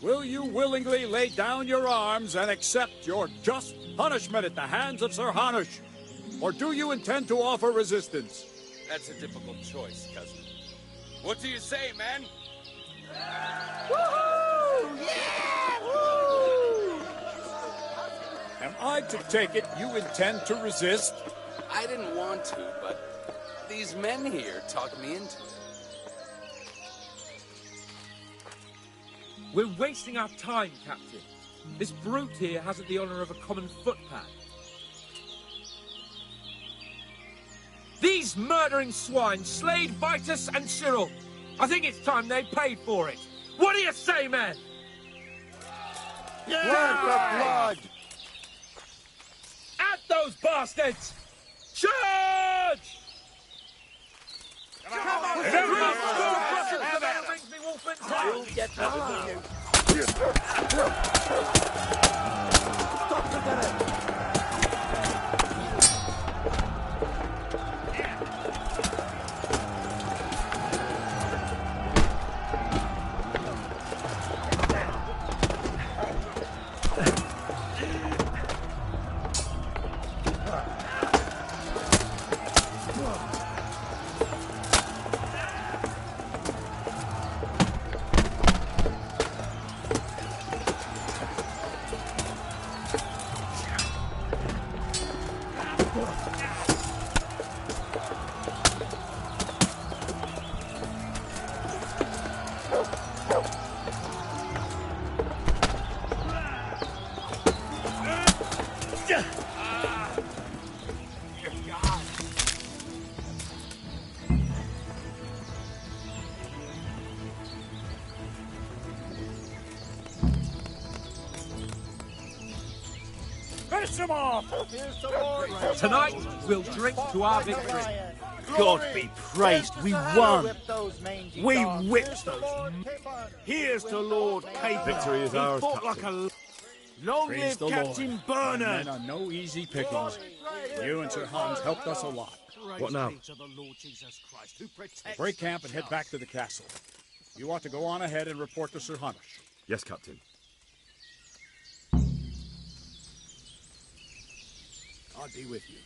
Speaker 14: Will you willingly lay down your arms and accept your just punishment at the hands of Sir Hanush? Or do you intend to offer resistance?
Speaker 17: That's a difficult choice, cousin. What do you say, man?
Speaker 13: Woohoo! Yeah! Woo!
Speaker 14: Am I to take it you intend to resist?
Speaker 17: I didn't want to, but these men here talked me into it.
Speaker 10: We're wasting our time, Captain. This brute here hasn't the honor of a common footpad. These murdering swine slayed Vitus and Cyril. I think it's time they paid for it. What do you say, men?
Speaker 13: Yeah! Blood for blood!
Speaker 10: At those bastards! Charge!
Speaker 13: Come on!
Speaker 10: If everyone crosses the veil brings me Wolfman's head.
Speaker 13: You'll get that with you. Stop the gunner!
Speaker 14: him off!
Speaker 1: Here's the Lord.
Speaker 10: Tonight, we'll drink to our victory.
Speaker 8: God be praised, we won!
Speaker 14: We whipped those. Here's the Lord Capon.
Speaker 8: Victory is
Speaker 14: He
Speaker 8: ours,
Speaker 14: fought
Speaker 8: Captain.
Speaker 14: like a... Long
Speaker 18: Praise
Speaker 14: live
Speaker 18: the
Speaker 14: Captain
Speaker 18: Lord.
Speaker 14: Bernard!
Speaker 18: Men are no easy pickings. You and Sir Hans helped us a lot.
Speaker 8: What now?
Speaker 18: Break camp and head back to the castle. You ought to go on ahead and report to Sir Hanush.
Speaker 8: Yes, Captain.
Speaker 18: I'll be with you.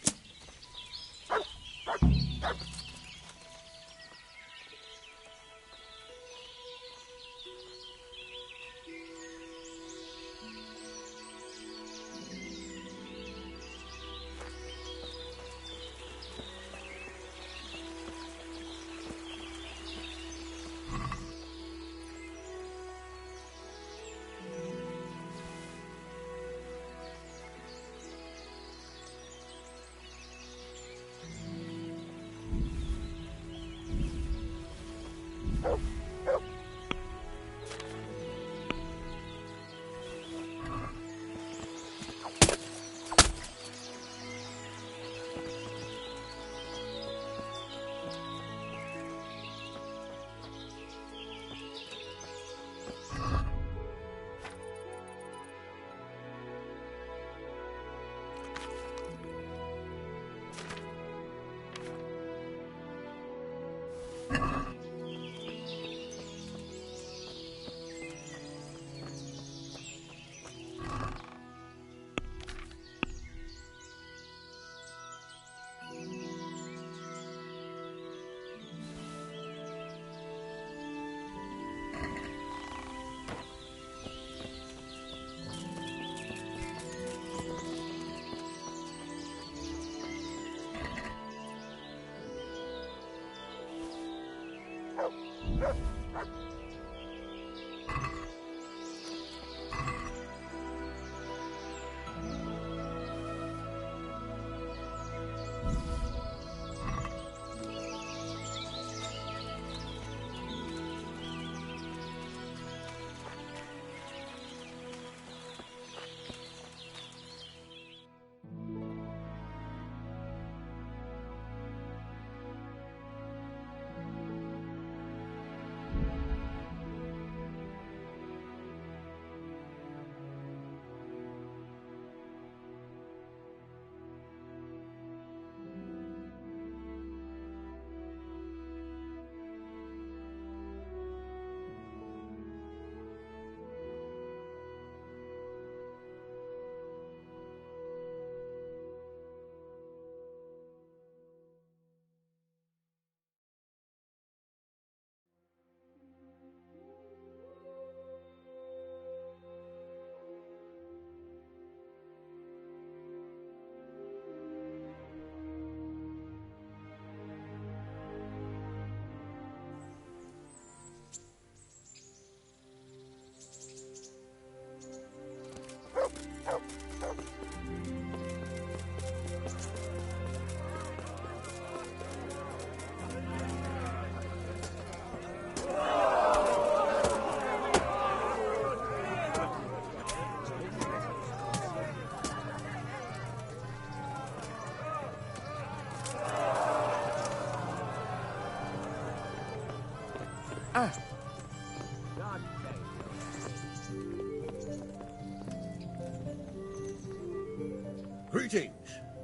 Speaker 19: Greetings.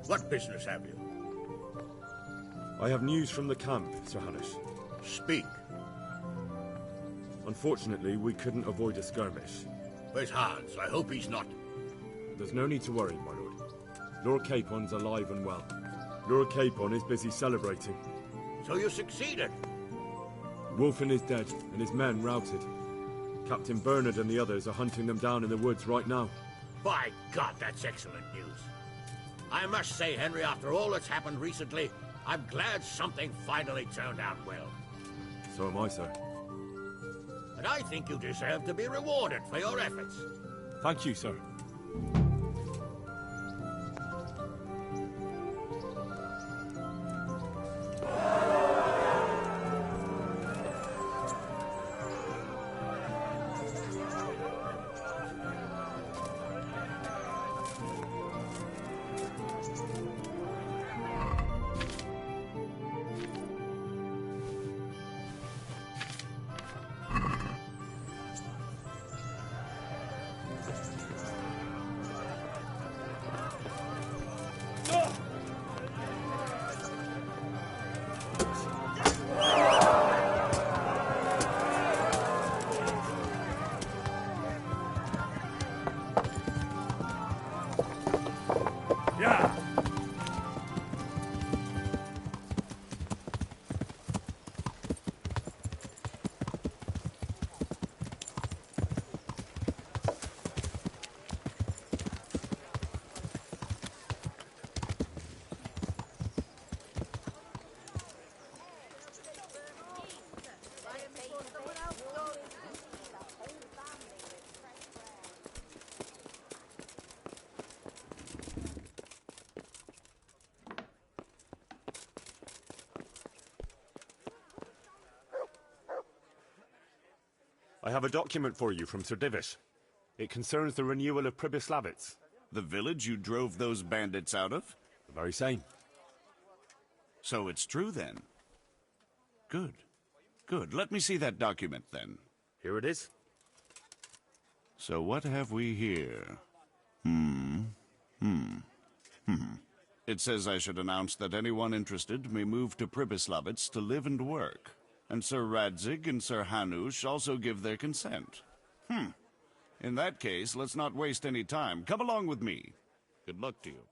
Speaker 19: What business have you?
Speaker 8: I have news from the camp, Sir Hanush.
Speaker 19: Speak.
Speaker 8: Unfortunately, we couldn't avoid a skirmish.
Speaker 19: Where's Hans? I hope he's not...
Speaker 8: There's no need to worry, my lord. Lord Capon's alive and well. Lord Capon is busy celebrating.
Speaker 19: So you succeeded?
Speaker 8: Wolfen is dead, and his men routed. Captain Bernard and the others are hunting them down in the woods right now.
Speaker 19: By God, that's excellent news. I must say, Henry, after all that's happened recently, I'm glad something finally turned out well.
Speaker 8: So am I, sir.
Speaker 19: And I think you deserve to be rewarded for your efforts.
Speaker 8: Thank you, sir. I have a document for you from Sir Divish. It concerns the renewal of Pribyslavitz.
Speaker 20: The village you drove those bandits out of?
Speaker 8: The very same.
Speaker 20: So it's true, then? Good. Good. Let me see that document, then.
Speaker 8: Here it is.
Speaker 20: So what have we here? It says I should announce that anyone interested may move to Pribyslavitz to live and work. And Sir Radzig and Sir Hanush also give their consent. In that case, let's not waste any time. Come along with me. Good luck to you.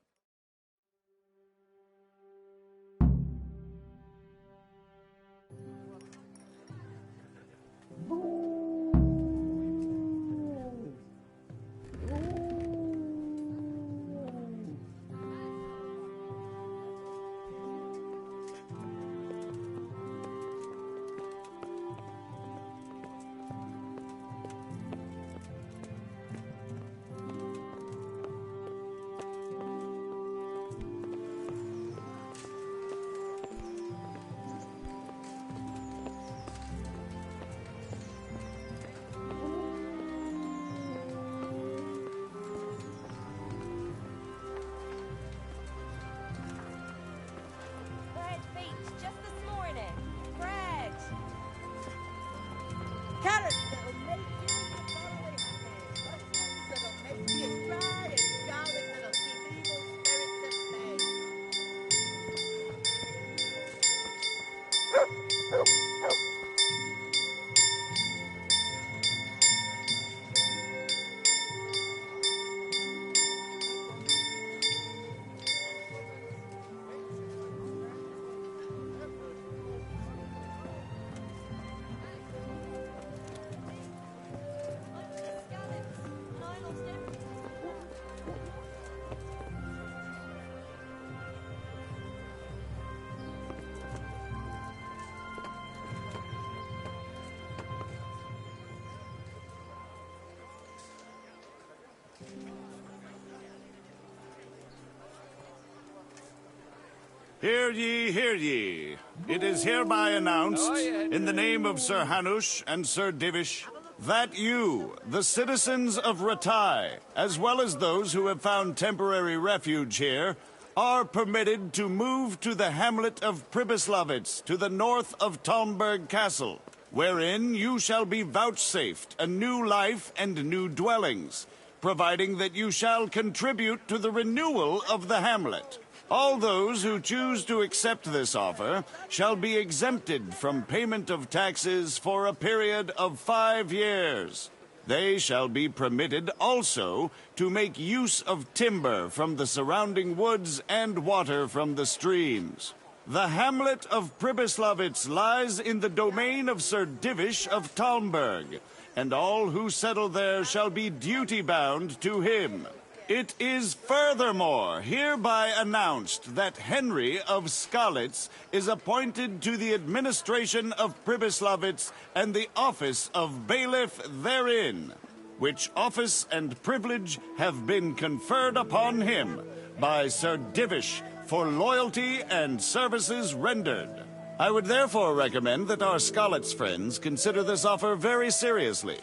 Speaker 20: Hear ye, hear ye. It is hereby announced, in the name of Sir Hanush and Sir Divish, that you, the citizens of Ratai, as well as those who have found temporary refuge here, are permitted to move to the hamlet of Pribyslavitz to the north of Talmberg Castle, wherein you shall be vouchsafed a new life and new dwellings, providing that you shall contribute to the renewal of the hamlet. All those who choose to accept this offer shall be exempted from payment of taxes for a period of 5 years. They shall be permitted also to make use of timber from the surrounding woods and water from the streams. The hamlet of Pribyslavitz lies in the domain of Sir Divish of Talmberg, and all who settle there shall be duty-bound to him. It is furthermore hereby announced that Henry of Skalitz is appointed to the administration of Pribyslavitz and the office of bailiff therein, which office and privilege have been conferred upon him by Sir Divish for loyalty and services rendered. I would therefore recommend that our Skalitz friends consider this offer very seriously,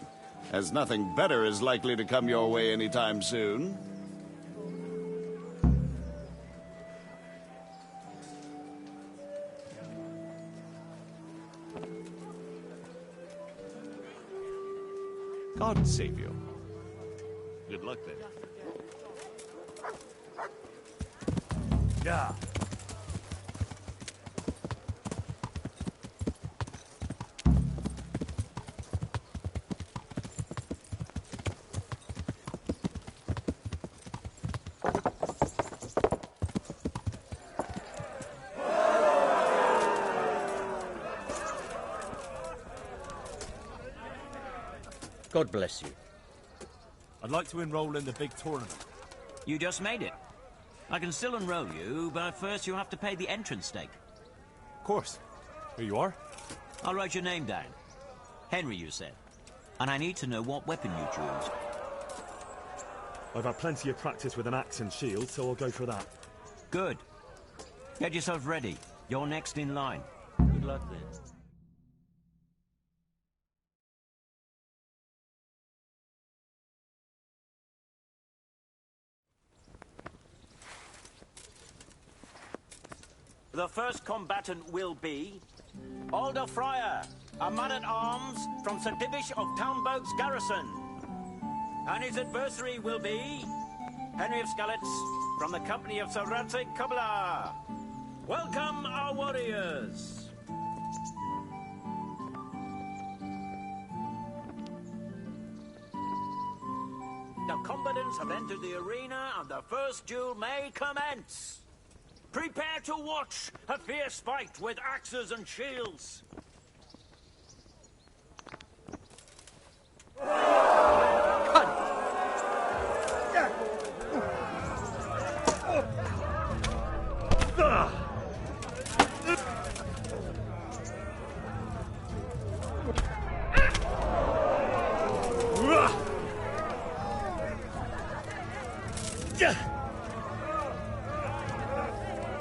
Speaker 20: as nothing better is likely to come your way anytime soon.
Speaker 3: God save you.
Speaker 20: Good luck then.
Speaker 14: Yeah.
Speaker 21: God bless you.
Speaker 8: I'd like to enroll in the big tournament.
Speaker 21: You just made it. I can still enroll you, but first you have to pay the entrance stake.
Speaker 8: Of course. Here you are.
Speaker 21: I'll write your name down. Henry, you said. And I need to know what weapon you choose.
Speaker 8: I've had plenty of practice with an axe and shield, so I'll go for that.
Speaker 21: Good. Get yourself ready. You're next in line. Good luck then. The first combatant will be Alder Fryer, a man-at-arms from Sir Divish of Townboat's garrison. And his adversary will be Henry of Skalitz from the company of Sir Radzig Kubla. Welcome, our warriors! The combatants have entered the arena and the first duel may commence. Prepare to watch a fierce fight with axes and shields.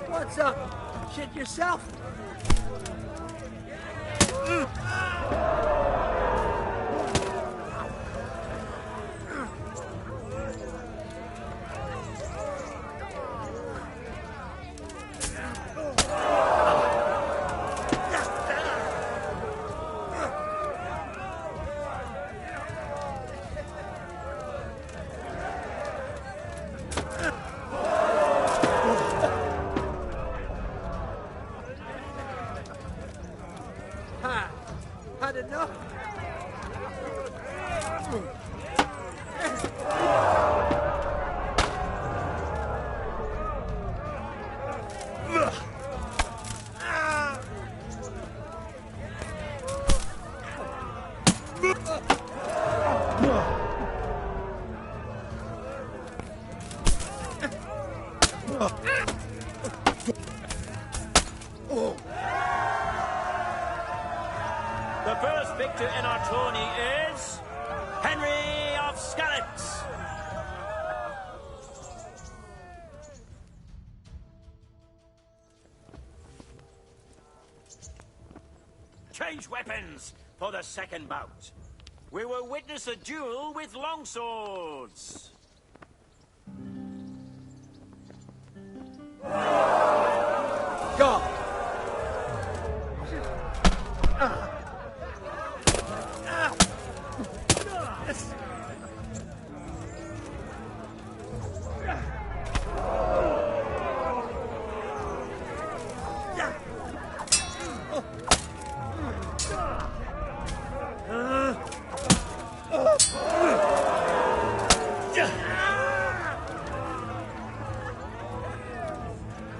Speaker 5: What's up? Shit yourself? Had enough.
Speaker 21: The first victor in our tourney is Henry of Skalitz. Change weapons for the second bout. We will witness a duel with longswords.
Speaker 5: Go!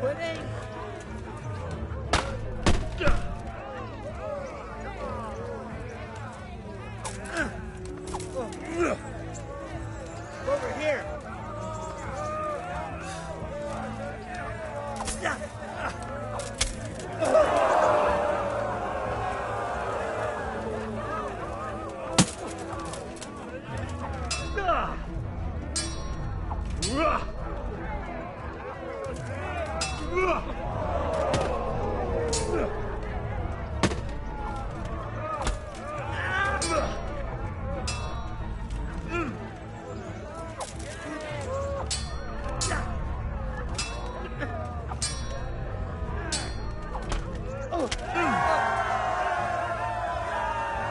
Speaker 5: Quitting. Over here.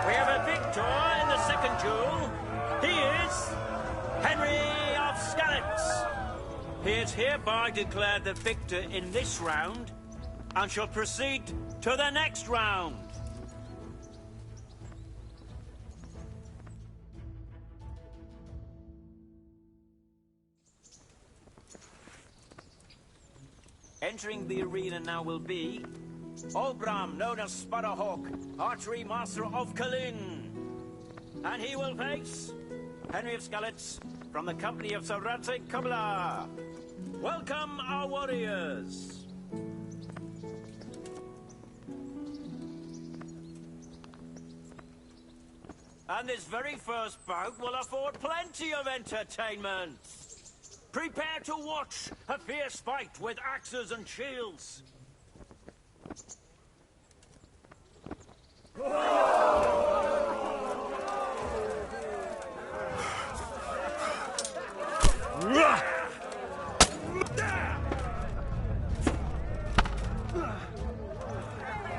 Speaker 21: We have a victor in the second duel. He is Henry of Skalitz. He is hereby declared the victor in this round and shall proceed to the next round. Entering the arena now will be Olbram, known as Sparrowhawk, archery master of Kalin. And he will face Henry of Skalitz from the company of Sir Radzig Kubla. Welcome, our warriors. And this very first bout will afford plenty of entertainment. Prepare to watch a fierce fight with axes and shields.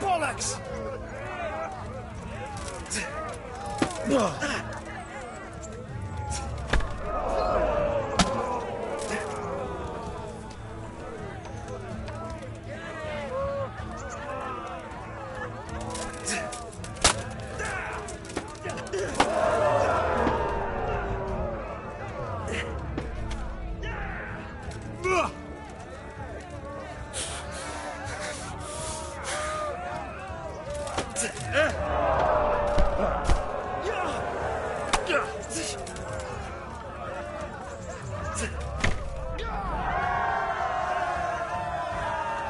Speaker 1: Bollocks!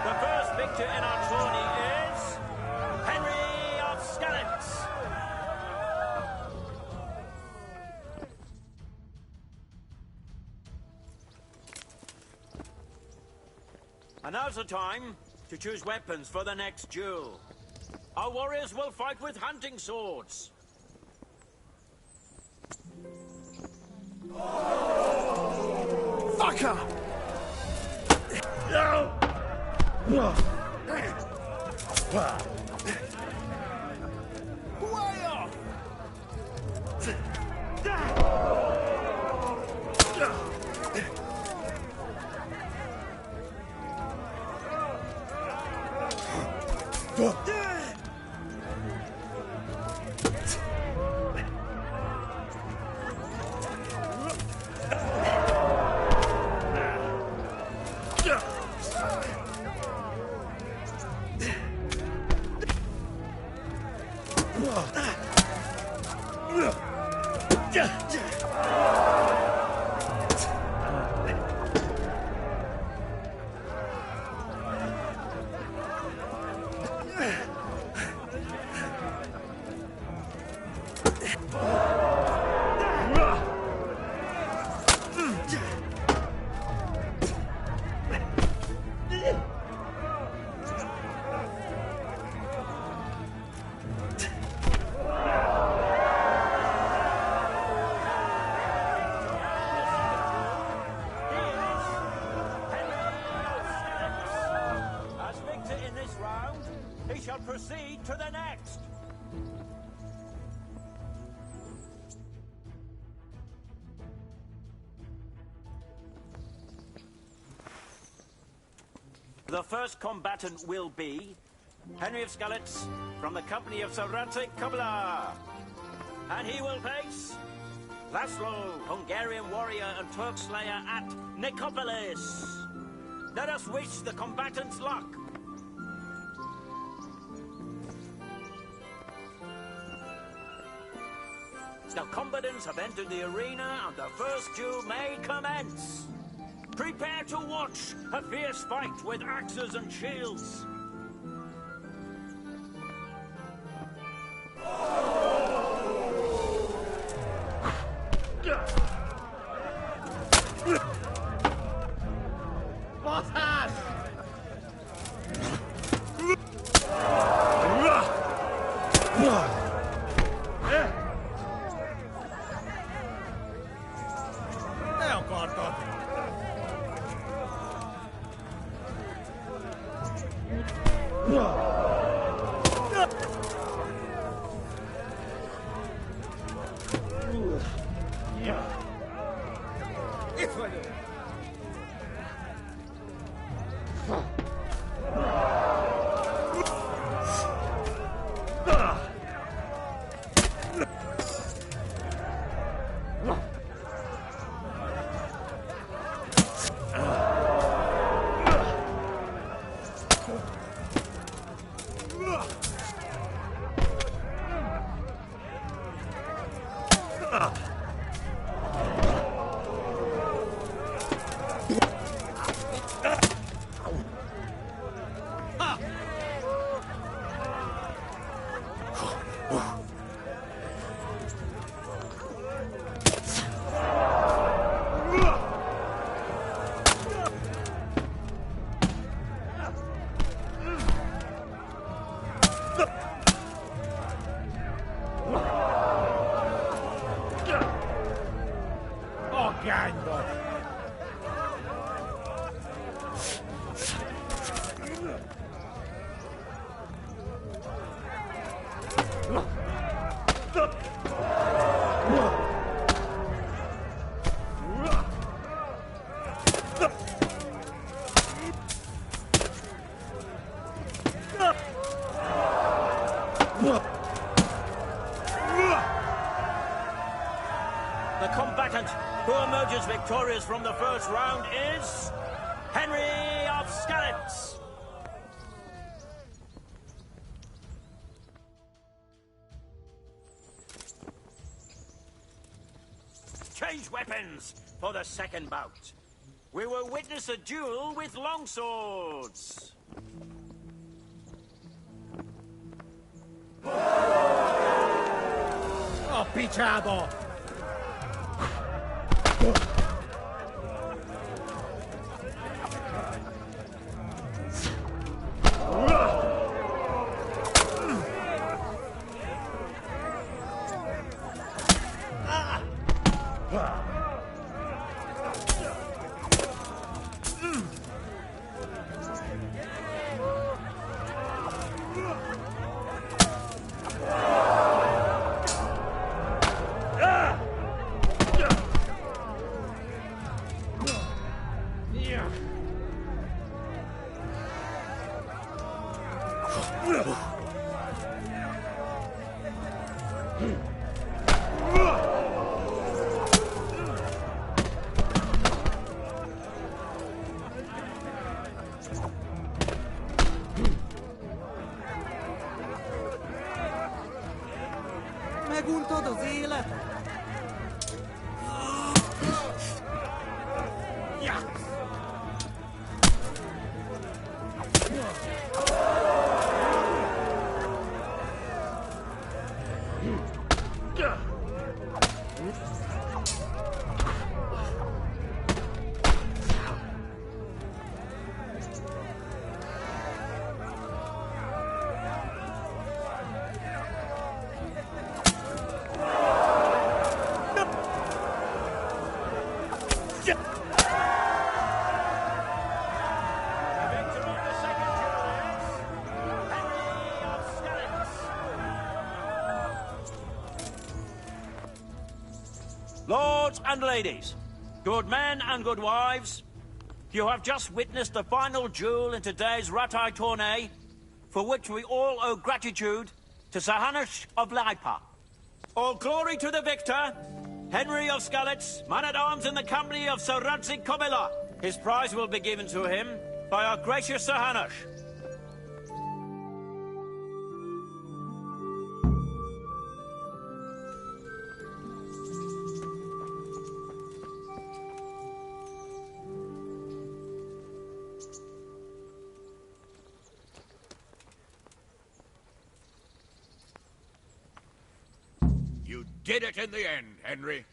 Speaker 21: The first victor in our tourney is Henry of Skalitz. And now's the time to choose weapons for the next duel. Our warriors will fight with hunting swords.
Speaker 1: Fucker! Way off!
Speaker 21: As victor in this round, he shall proceed to the next. The first combatant will be Henry of Skalitz from the company of Sir Rantik Kubla. And he will face Laszlo, Hungarian warrior and Turk slayer at Nicopolis. Let us wish the combatants luck. The combatants have entered the arena and the first duel may commence. Prepare to watch a fierce fight with axes and shields. The combatant who emerges victorious from the first round is Henry of Skalitz. Change weapons for the second bout. We will witness a duel with longswords.
Speaker 11: Oh, pichado!
Speaker 5: Megúrtad az élet?
Speaker 21: Lords and ladies, good men and good wives, you have just witnessed the final duel in today's Ratai tourney, for which we all owe gratitude to Sahanush of Laipa. All glory to the victor, Henry of Skalitz, man-at-arms in the company of Sir Radzik Kobila. His prize will be given to him by our gracious Sahanush.
Speaker 19: You did it in the end, Henry.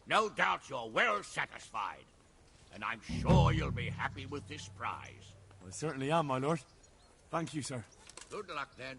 Speaker 19: No doubt you're well satisfied. And I'm sure you'll be happy with this prize.
Speaker 8: I certainly am, my lord. Thank you, sir.
Speaker 19: Good luck, then.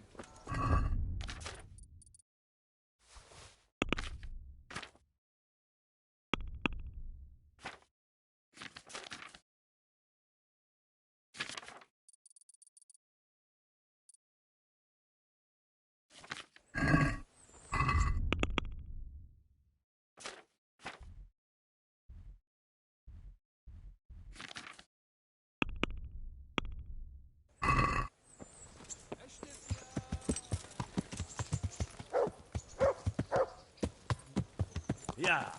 Speaker 21: Yeah.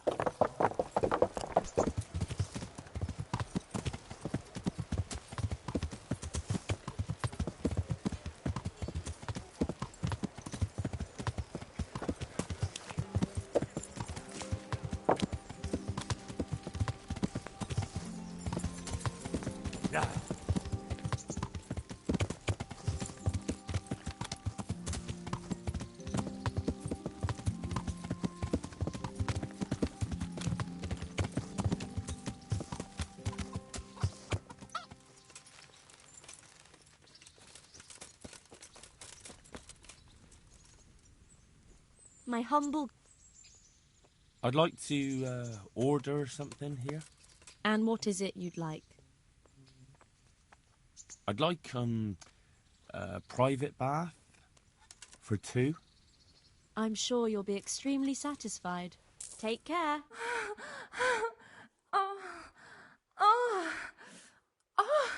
Speaker 21: Yeah.
Speaker 16: My humble...
Speaker 8: I'd like to order something here.
Speaker 16: And what is it you'd like?
Speaker 8: I'd like a private bath for two.
Speaker 16: I'm sure you'll be extremely satisfied. Take care.
Speaker 2: Oh, oh, oh, oh.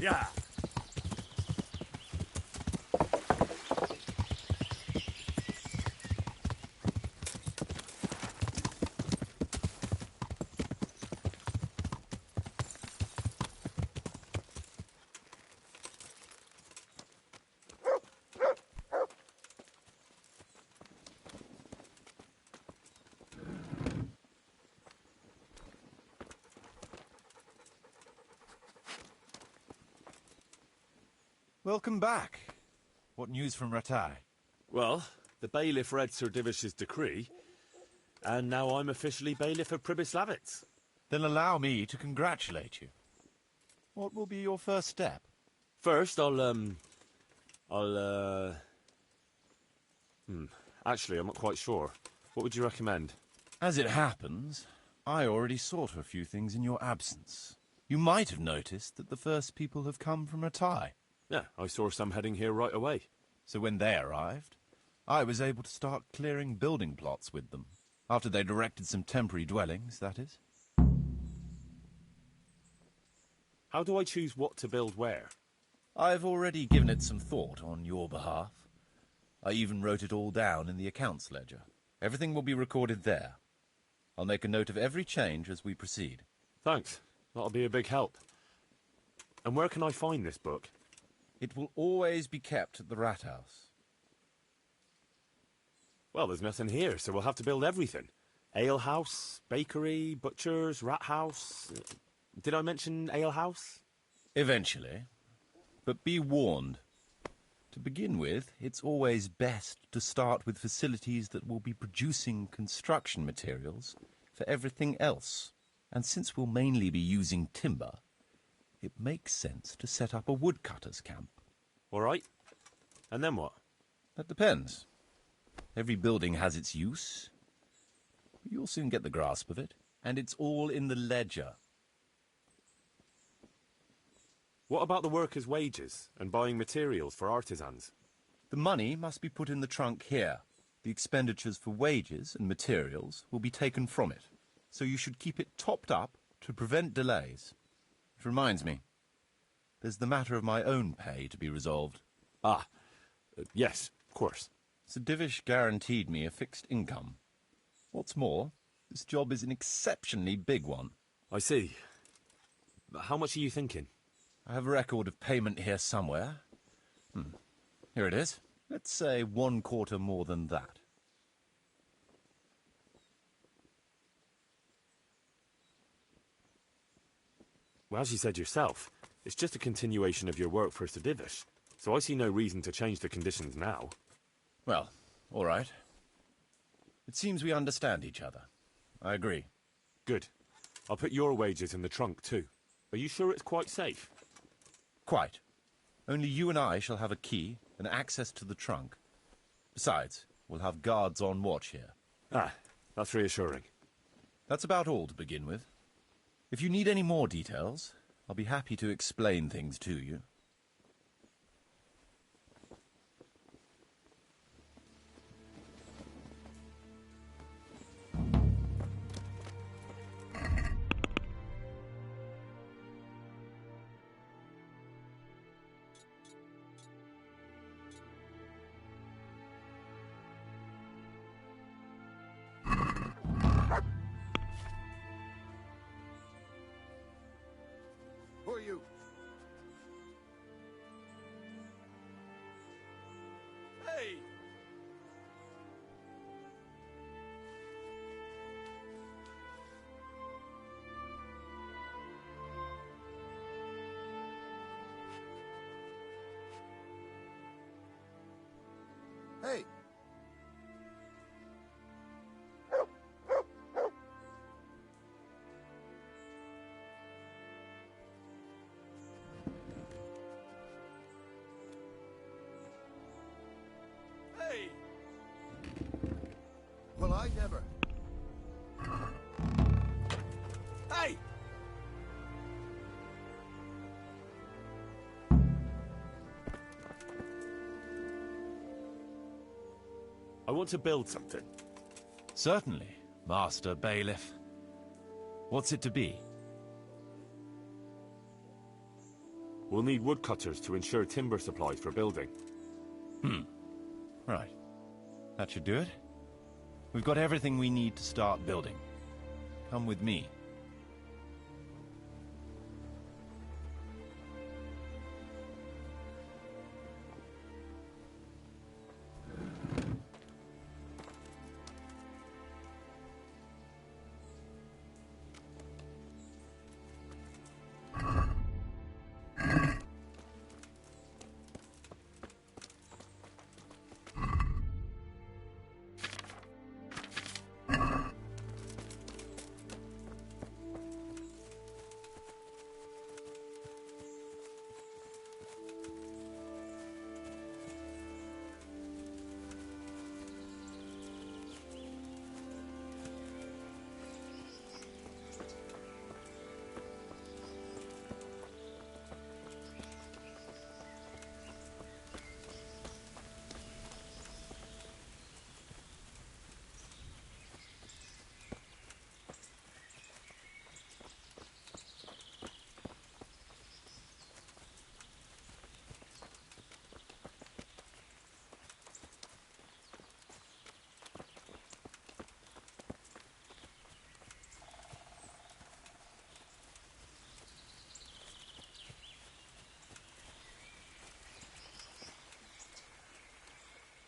Speaker 14: Yeah.
Speaker 3: Welcome back. What news from Ratai?
Speaker 8: Well, the bailiff read Sir Divish's decree, and now I'm officially bailiff of Pribyslavitz.
Speaker 3: Then allow me to congratulate you. What will be your first step?
Speaker 8: First, actually, I'm not quite sure. What would you recommend?
Speaker 3: As it happens, I already saw to a few things in your absence. You might have noticed that the first people have come from Ratai.
Speaker 8: Yeah, I saw some heading here right away.
Speaker 3: So when they arrived, I was able to start clearing building plots with them. After they'd erected some temporary dwellings, that is.
Speaker 8: How do I choose what to build where?
Speaker 3: I've already given it some thought on your behalf. I even wrote it all down in the accounts ledger. Everything will be recorded there. I'll make a note of every change as we proceed.
Speaker 8: Thanks. That'll be a big help. And where can I find this book?
Speaker 3: It will always be kept at the rat house.
Speaker 8: Well, there's nothing here, so we'll have to build everything. Ale house, bakery, butchers, rat house. Did I mention ale house?
Speaker 3: Eventually. But be warned. To begin with, it's always best to start with facilities that will be producing construction materials for everything else. And since we'll mainly be using timber, it makes sense to set up a woodcutter's camp.
Speaker 8: All right. And then what?
Speaker 3: That depends. Every building has its use. You'll soon get the grasp of it, and it's all in the ledger.
Speaker 8: What about the workers' wages and buying materials for artisans?
Speaker 3: The money must be put in the trunk here. The expenditures for wages and materials will be taken from it, so you should keep it topped up to prevent delays. It reminds me, there's the matter of my own pay to be resolved.
Speaker 8: Yes, of course.
Speaker 3: Sir Divish guaranteed me a fixed income. What's more, this job is an exceptionally big one.
Speaker 8: I see. How much are you thinking?
Speaker 3: I have a record of payment here somewhere. Here it is. Let's say 1/4 more than that.
Speaker 8: Well, as you said yourself, it's just a continuation of your work for Sir Divish, so I see no reason to change the conditions now.
Speaker 3: Well, all right. It seems we understand each other. I agree.
Speaker 8: Good. I'll put your wages in the trunk, too. Are you sure it's quite safe?
Speaker 3: Quite. Only you and I shall have a key and access to the trunk. Besides, we'll have guards on watch here.
Speaker 8: That's reassuring.
Speaker 3: That's about all to begin with. If you need any more details, I'll be happy to explain things to you.
Speaker 1: Who are you?
Speaker 7: Hey!
Speaker 1: Hey!
Speaker 7: Hey!
Speaker 1: Well, I never.
Speaker 7: Hey!
Speaker 8: I want to build something.
Speaker 3: Certainly, Master Bailiff. What's it to be?
Speaker 8: We'll need woodcutters to ensure timber supplies for building.
Speaker 3: Right. That should do it. We've got everything we need to start building. Come with me.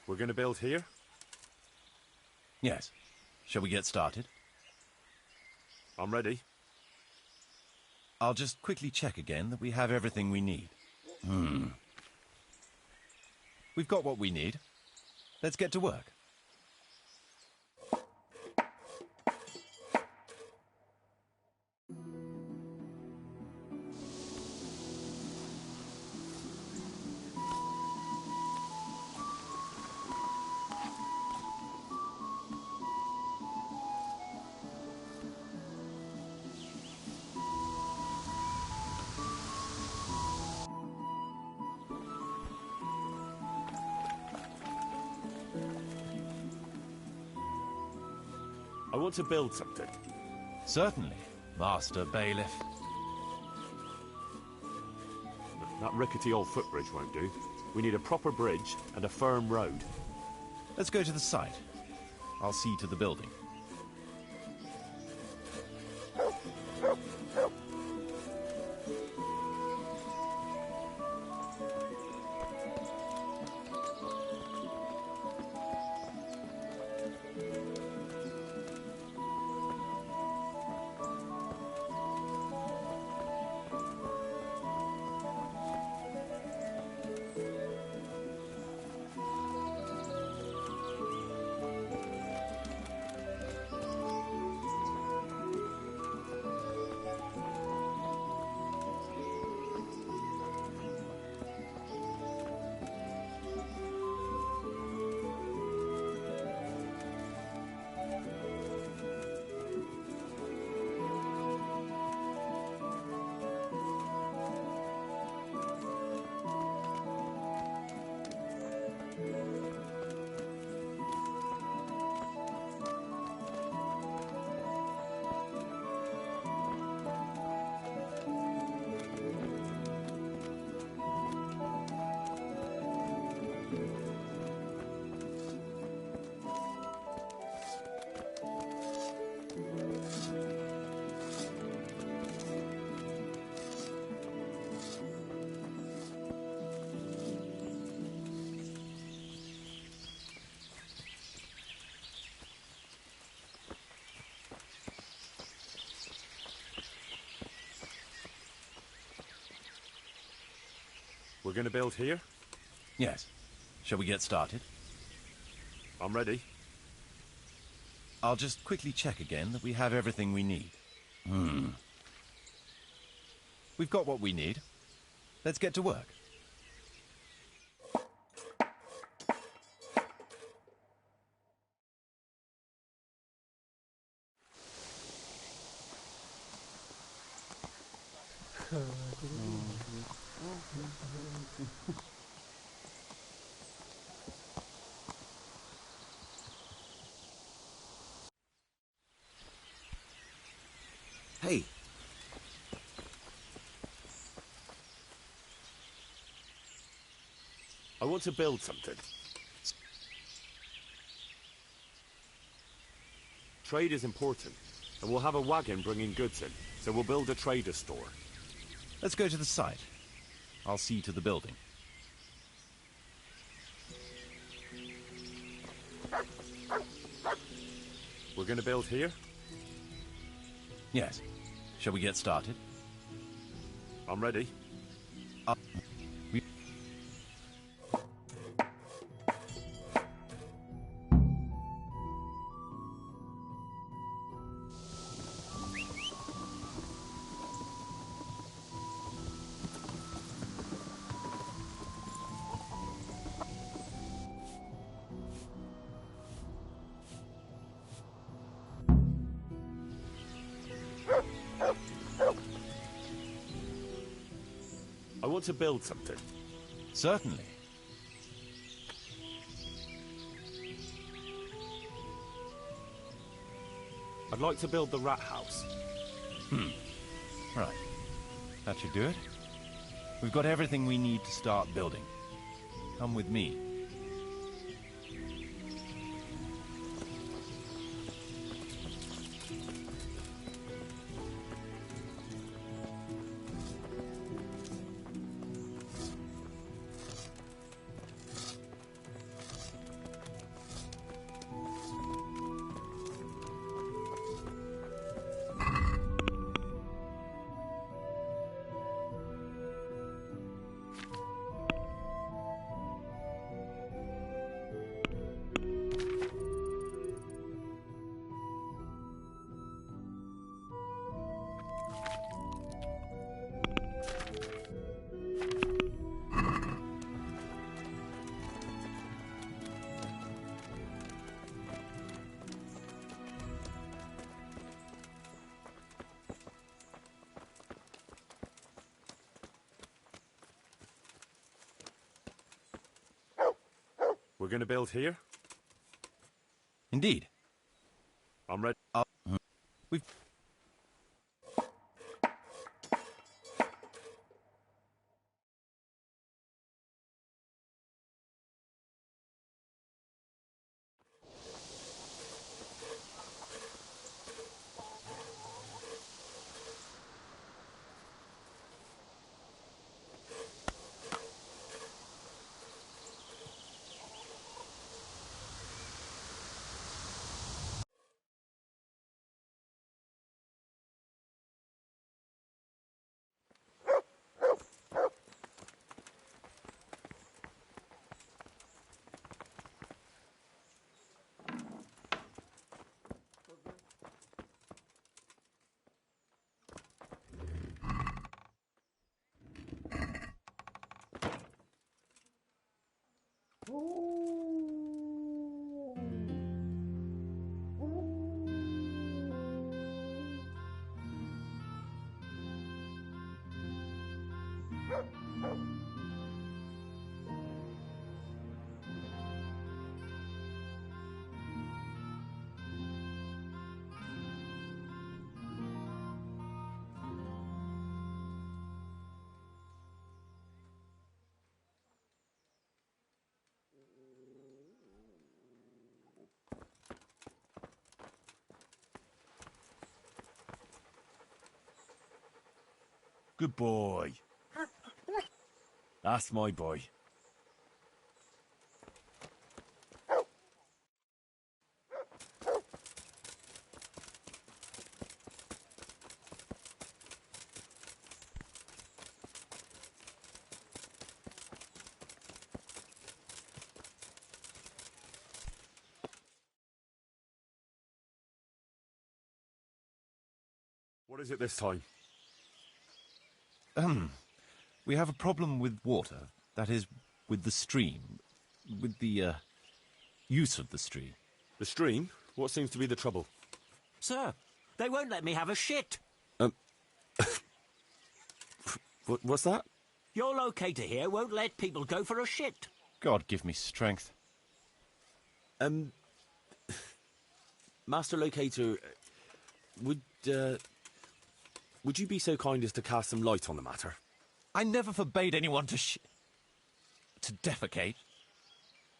Speaker 8: We're going to build here?
Speaker 3: Yes. Shall we get started?
Speaker 8: I'm ready.
Speaker 3: I'll just quickly check again that we have everything we need. We've got what we need. Let's get to work.
Speaker 8: want to build something.
Speaker 3: Certainly, Master Bailiff.
Speaker 8: That rickety old footbridge won't do. We need a proper bridge and a firm road.
Speaker 3: Let's go to the site. I'll see to the building.
Speaker 8: We're going to build here?
Speaker 3: Yes. Shall we get started?
Speaker 8: I'm ready.
Speaker 3: I'll just quickly check again that we have everything we need. We've got what we need. Let's get to work.
Speaker 20: Hey.
Speaker 8: I want to build something. Trade is important, and we'll have a wagon bringing goods in, so we'll build a trader store.
Speaker 3: Let's go to the site. I'll see to the building.
Speaker 8: We're going to build here?
Speaker 3: Yes. Shall we get started?
Speaker 8: I'm ready. I want to build something.
Speaker 3: Certainly.
Speaker 8: I'd like to build the rat house.
Speaker 3: Right. That should do it. We've got everything we need to start building. Come with me.
Speaker 8: We're going to build here?
Speaker 3: Indeed.
Speaker 8: I'm ready.
Speaker 3: We've...
Speaker 8: Good boy. That's my boy. What is it this time?
Speaker 3: We have a problem with water. That is, with the stream. With the, use of the stream.
Speaker 8: The stream? What seems to be the trouble?
Speaker 21: Sir, they won't let me have a shit.
Speaker 8: What's that?
Speaker 21: Your locator here won't let people go for a shit.
Speaker 3: God give me strength.
Speaker 8: Master Locator, would you be so kind as to cast some light on the matter?
Speaker 3: I never forbade anyone to defecate.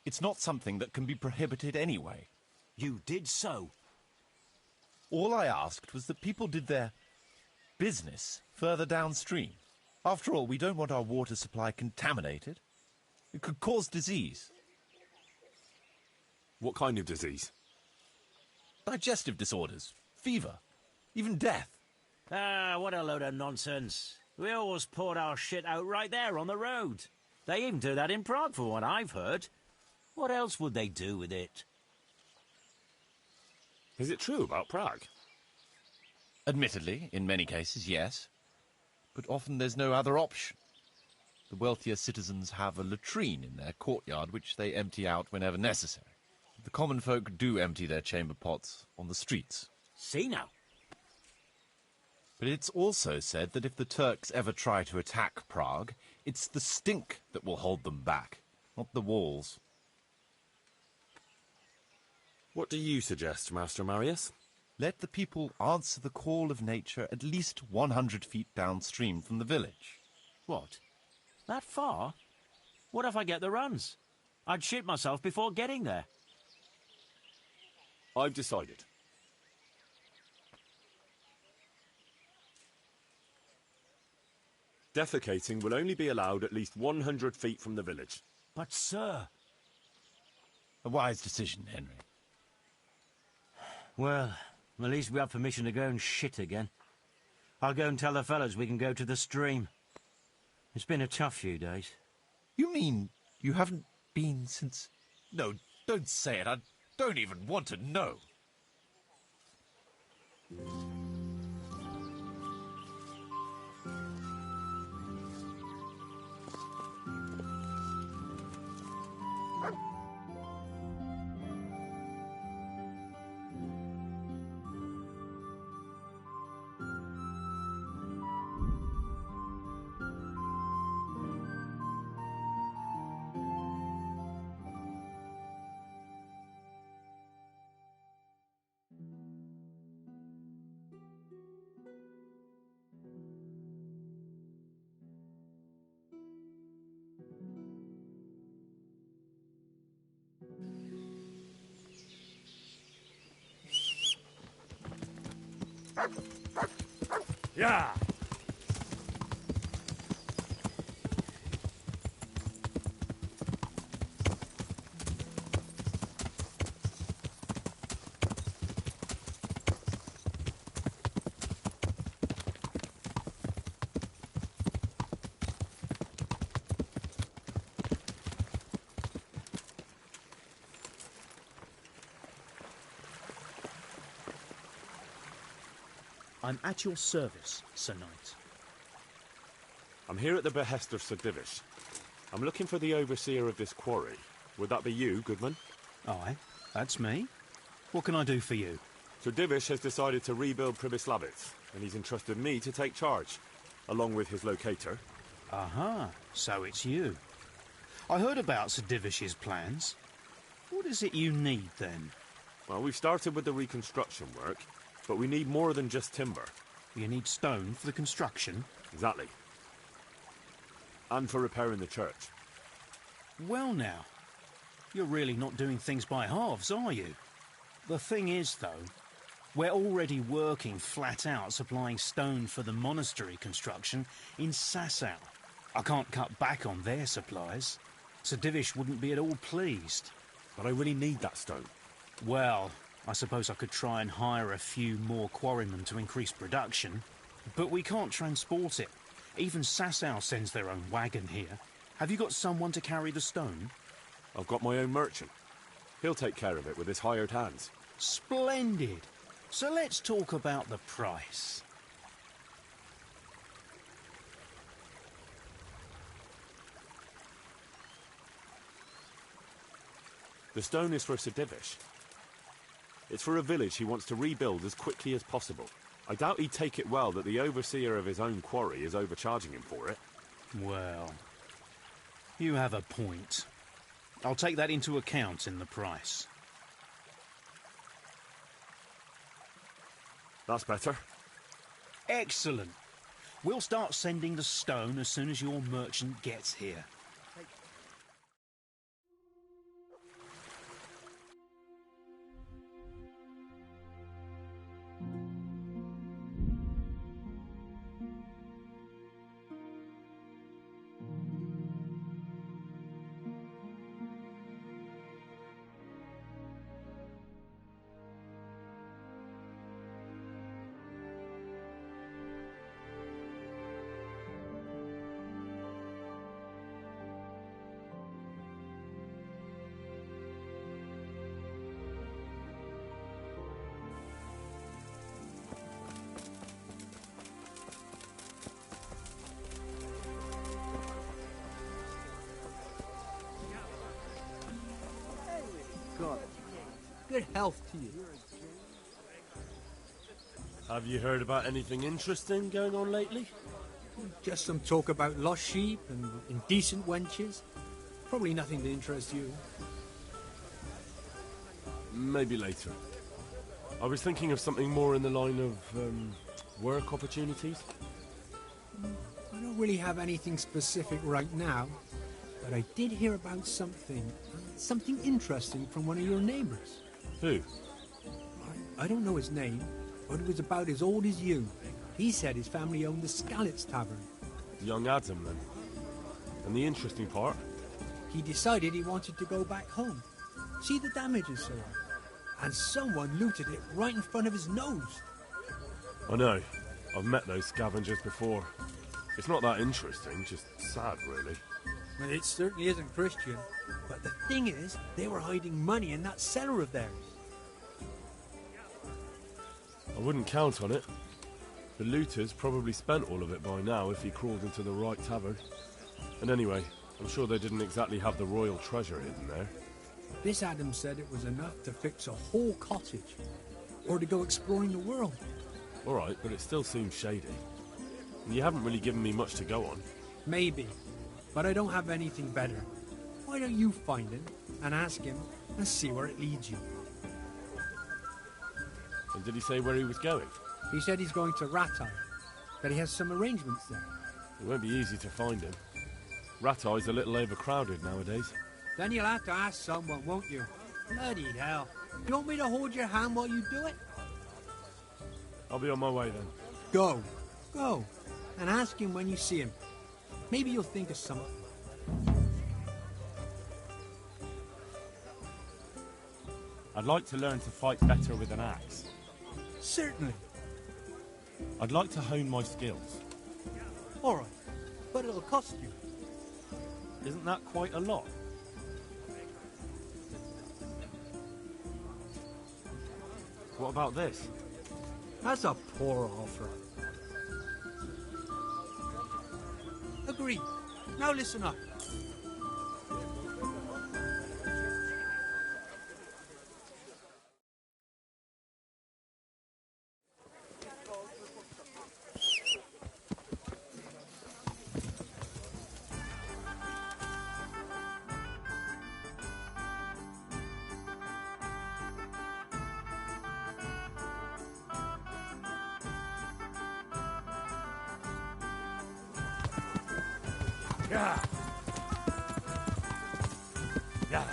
Speaker 3: It's not something that can be prohibited anyway.
Speaker 21: You did so.
Speaker 3: All I asked was that people did their business further downstream. After all, we don't want our water supply contaminated. It could cause disease.
Speaker 8: What kind of disease?
Speaker 3: Digestive disorders, fever, even death.
Speaker 21: Ah, what a load of nonsense. We always poured our shit out right there on the road. They even do that in Prague, for what I've heard. What else would they do with it?
Speaker 8: Is it true about Prague?
Speaker 3: Admittedly, in many cases, yes. But often there's no other option. The wealthier citizens have a latrine in their courtyard which they empty out whenever necessary. The common folk do empty their chamber pots on the streets.
Speaker 21: See now.
Speaker 3: But it's also said that if the Turks ever try to attack Prague, it's the stink that will hold them back, not the walls.
Speaker 8: What do you suggest, Master Marius?
Speaker 3: Let the people answer the call of nature at least 100 feet downstream from the village.
Speaker 21: What? That far? What if I get the runs? I'd shit myself before getting there.
Speaker 8: I've decided. Defecating will only be allowed at least 100 feet from the village.
Speaker 21: But, sir...
Speaker 3: A wise decision, Henry.
Speaker 21: Well, at least we have permission to go and shit again. I'll go and tell the fellas we can go to the stream. It's been a tough few days.
Speaker 3: You mean you haven't been since... No, don't say it. I don't even want to know.
Speaker 14: Yeah.
Speaker 4: I'm at your service, Sir Knight.
Speaker 8: I'm here at the behest of Sir Divish. I'm looking for the overseer of this quarry. Would that be you, Goodman?
Speaker 4: Aye, that's me. What can I do for you?
Speaker 8: Sir Divish has decided to rebuild Pribyslavitz, and he's entrusted me to take charge, along with his locator.
Speaker 4: Aha, so it's you. I heard about Sir Divish's plans. What is it you need, then?
Speaker 8: Well, we've started with the reconstruction work, but we need more than just timber.
Speaker 4: You need stone for the construction?
Speaker 8: Exactly. And for repairing the church.
Speaker 4: Well now, you're really not doing things by halves, are you? The thing is, though, we're already working flat out supplying stone for the monastery construction in Sasau. I can't cut back on their supplies. Sir Divish wouldn't be at all pleased.
Speaker 8: But I really need that stone.
Speaker 4: Well, I suppose I could try and hire a few more quarrymen to increase production. But we can't transport it. Even Sasau sends their own wagon here. Have you got someone to carry the stone?
Speaker 8: I've got my own merchant. He'll take care of it with his hired hands.
Speaker 4: Splendid. So let's talk about the price.
Speaker 8: The stone is for Sir Divish. It's for a village he wants to rebuild as quickly as possible. I doubt he'd take it well that the overseer of his own quarry is overcharging him for it.
Speaker 4: Well, you have a point. I'll take that into account in the price.
Speaker 8: That's better.
Speaker 4: Excellent. We'll start sending the stone as soon as your merchant gets here.
Speaker 5: God. Good health to you.
Speaker 7: Have you heard about anything interesting going on lately?
Speaker 5: Just some talk about lost sheep and indecent wenches. Probably nothing to interest you.
Speaker 7: Maybe later. I was thinking of something more in the line of work opportunities.
Speaker 5: I don't really have anything specific right now, but I did hear about something interesting from one of your neighbors.
Speaker 7: Who?
Speaker 5: I don't know his name, but it was about as old as you. He said his family owned the Skalitz Tavern.
Speaker 7: Young Adam, then. And the interesting part?
Speaker 5: He decided he wanted to go back home. See the damages, sir. And someone looted it right in front of his nose.
Speaker 7: I know. I've met those scavengers before. It's not that interesting, just sad, really.
Speaker 5: Well, it certainly isn't Christian. But the thing is, they were hiding money in that cellar of theirs.
Speaker 7: I wouldn't count on it. The looters probably spent all of it by now if he crawled into the right tavern. And anyway, I'm sure they didn't exactly have the royal treasure hidden there.
Speaker 5: This Adam said it was enough to fix a whole cottage. Or to go exploring the world.
Speaker 7: Alright, but it still seems shady. And you haven't really given me much to go on.
Speaker 5: Maybe. But I don't have anything better. Why don't you find him and ask him and see where it leads you?
Speaker 7: And did he say where he was going?
Speaker 5: He said he's going to Rattay, that he has some arrangements there.
Speaker 7: It won't be easy to find him. Rattay's a little overcrowded nowadays.
Speaker 5: Then you'll have to ask someone, won't you? Bloody hell. You want me to hold your hand while you do it?
Speaker 7: I'll be on my way then.
Speaker 5: Go. Go, and ask him when you see him. Maybe you'll think of something.
Speaker 7: I'd like to learn to fight better with an axe.
Speaker 5: Certainly.
Speaker 7: I'd like to hone my skills.
Speaker 5: All right, but it'll cost you.
Speaker 7: Isn't that quite a lot? What about this?
Speaker 5: That's a poor offer. Agreed. Now listen up.
Speaker 14: Yeah. Yeah.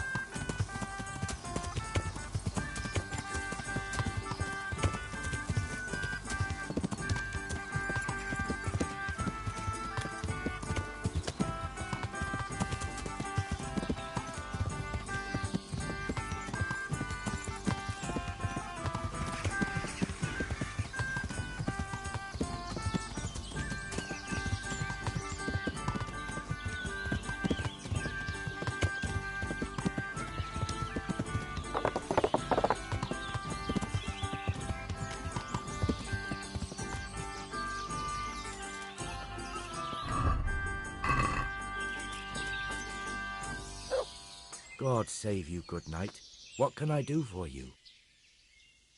Speaker 6: God save you, good knight. What can I do for you?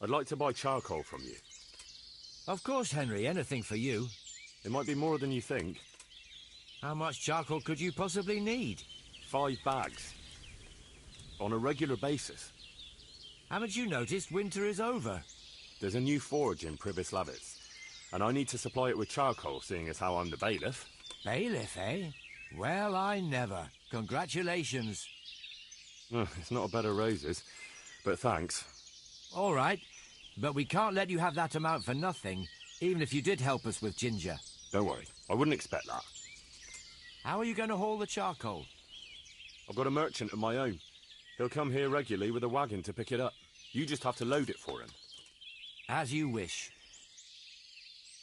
Speaker 8: I'd like to buy charcoal from you.
Speaker 6: Of course, Henry. Anything for you.
Speaker 8: It might be more than you think.
Speaker 6: How much charcoal could you possibly need?
Speaker 8: 5 bags. On a regular basis.
Speaker 6: Haven't you noticed winter is over?
Speaker 8: There's a new forge in Pribyslavitz, and I need to supply it with charcoal, seeing as how I'm the bailiff.
Speaker 6: Bailiff, eh? Well, I never. Congratulations.
Speaker 8: It's not a bed of roses, but thanks.
Speaker 6: All right, but we can't let you have that amount for nothing, even if you did help us with ginger.
Speaker 8: Don't worry, I wouldn't expect that.
Speaker 6: How are you going to haul the charcoal?
Speaker 8: I've got a merchant of my own. He'll come here regularly with a wagon to pick it up. You just have to load it for him.
Speaker 6: As you wish.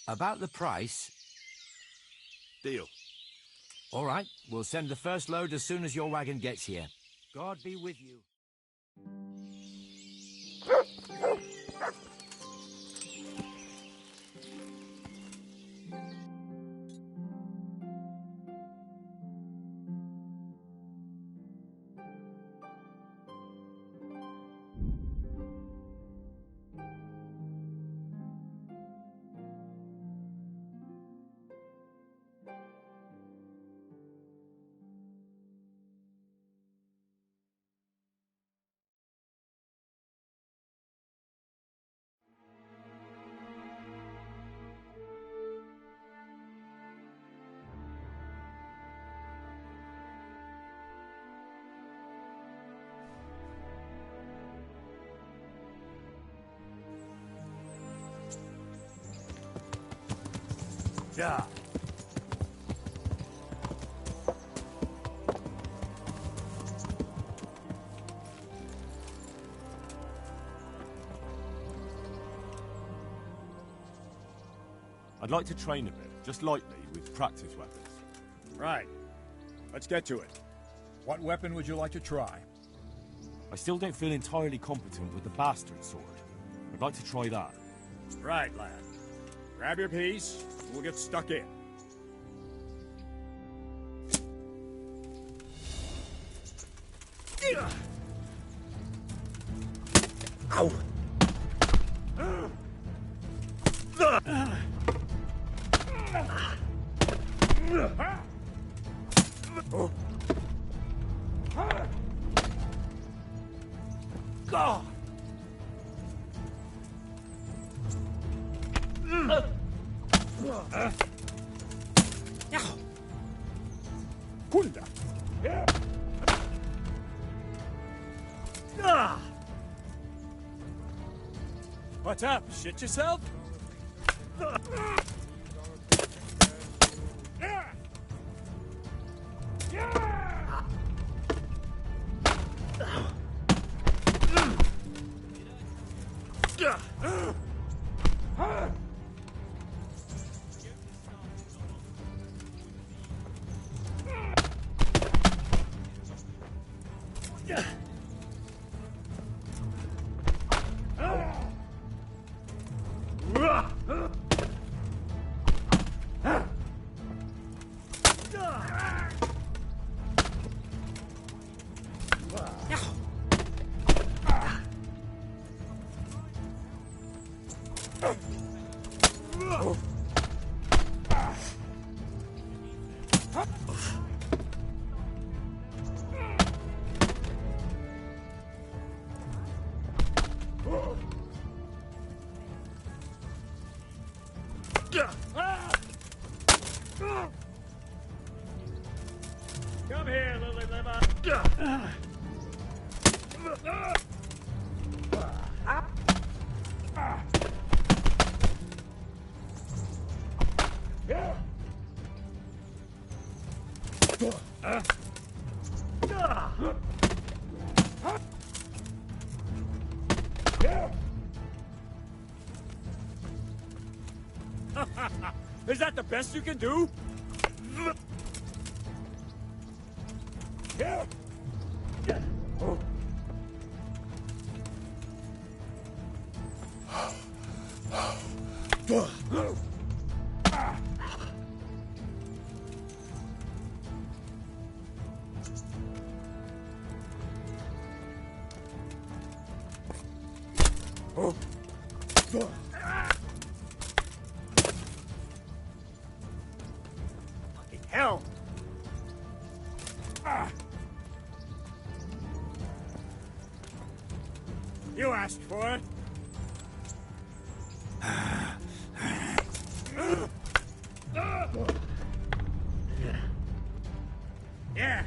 Speaker 6: About the price?
Speaker 8: Deal.
Speaker 6: All right, we'll send the first load as soon as your wagon gets here. God be with you.
Speaker 14: Yeah.
Speaker 7: I'd like to train a bit, just lightly, with practice weapons.
Speaker 18: Right. Let's get to it. What weapon would you like to try?
Speaker 7: I still don't feel entirely competent with the bastard sword. I'd like to try that.
Speaker 18: Right, lad. Grab your piece, and we'll get stuck in.
Speaker 6: Ow!
Speaker 14: God!
Speaker 18: Kunda! What's up? Shit yourself?
Speaker 14: Come here, Lily Liver. Is that the best you can do? Fucking hell! You asked for it. Yeah.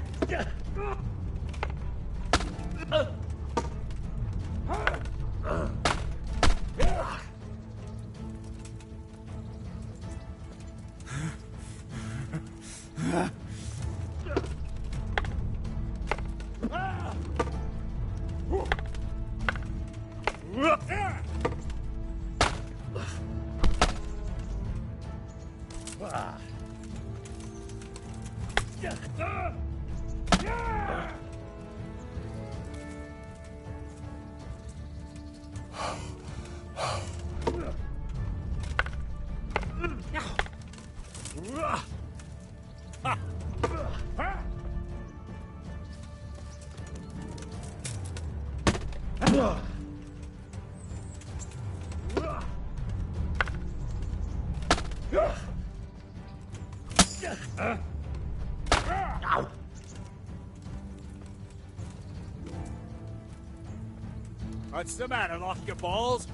Speaker 14: What's the matter, lock your balls?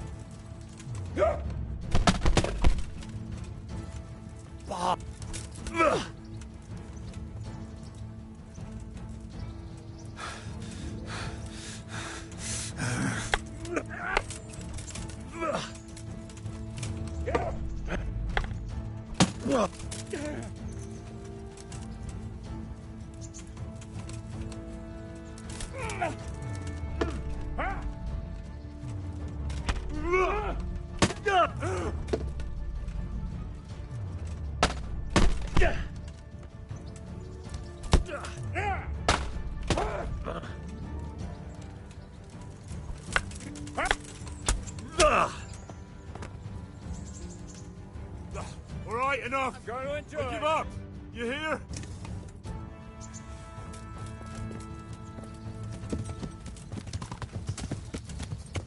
Speaker 14: Bob. All right, enough. I'm going to enjoy. Give up. You hear?